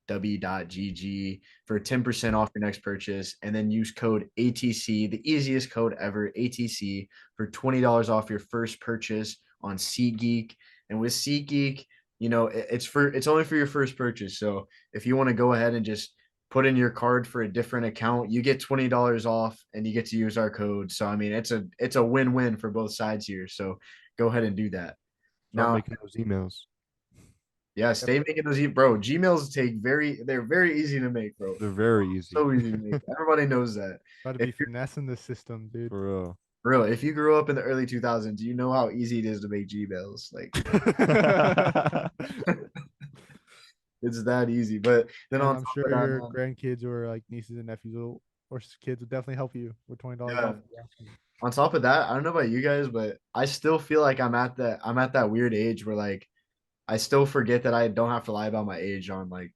www.w.gg for 10% off your next purchase, and then use code ATC, the easiest code ever, ATC, for $20 off your first purchase on SeatGeek. And with SeatGeek, it's only for your first purchase. So if you want to go ahead and just put in your card for a different account, you get $20 off and you get to use our code. So I mean, it's a win-win for both sides here. So go ahead and do that. Start Now, making those emails. yeah, stay making those, bro. Gmails they're very easy to make, bro. They're very easy. So easy to make. Everybody knows that. Got to be finessing the system, dude. For real. Bro, if you grew up in the early 2000s, you know how easy it is to make Gmails. Like, it's that easy. But then And on I'm top sure of that, your man, grandkids or like nieces and nephews or kids will definitely help you with $20 yeah. off. On top of that, I don't know about you guys, but I still feel like I'm at that weird age where like I still forget that I don't have to lie about my age on like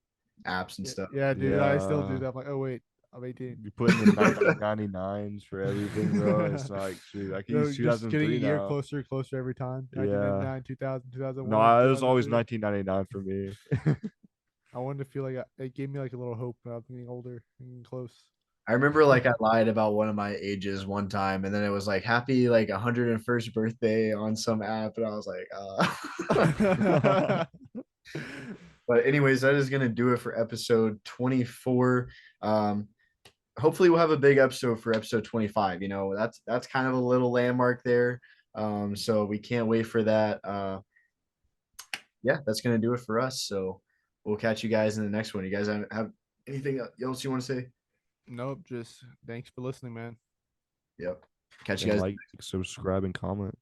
apps and Yeah, stuff. yeah, dude. I still do Yeah. that. I'm like, oh wait, I'm 18. You put in the 1999s for everything, bro. It's like, shoot, I can use Just getting a 2003 year now. closer and closer every time. Yeah. 1999, 2000, No, 2001, it was always 2002. 1999 for me. I wanted to feel like it gave me like a little hope about getting older and getting close. I remember like I lied about one of my ages one time, and then it was like happy like 101st birthday on some app, and I was like, But anyways, that is gonna do it for episode 24. Um, Hopefully we'll have a big episode for episode 25. That's kind of a little landmark there. So we can't wait for that. Yeah, that's gonna do it for us. So we'll catch you guys in the next one. You guys have anything else you want to say? Nope. Just thanks for listening, man. Yep. Catch you And guys. like, subscribe, and comment.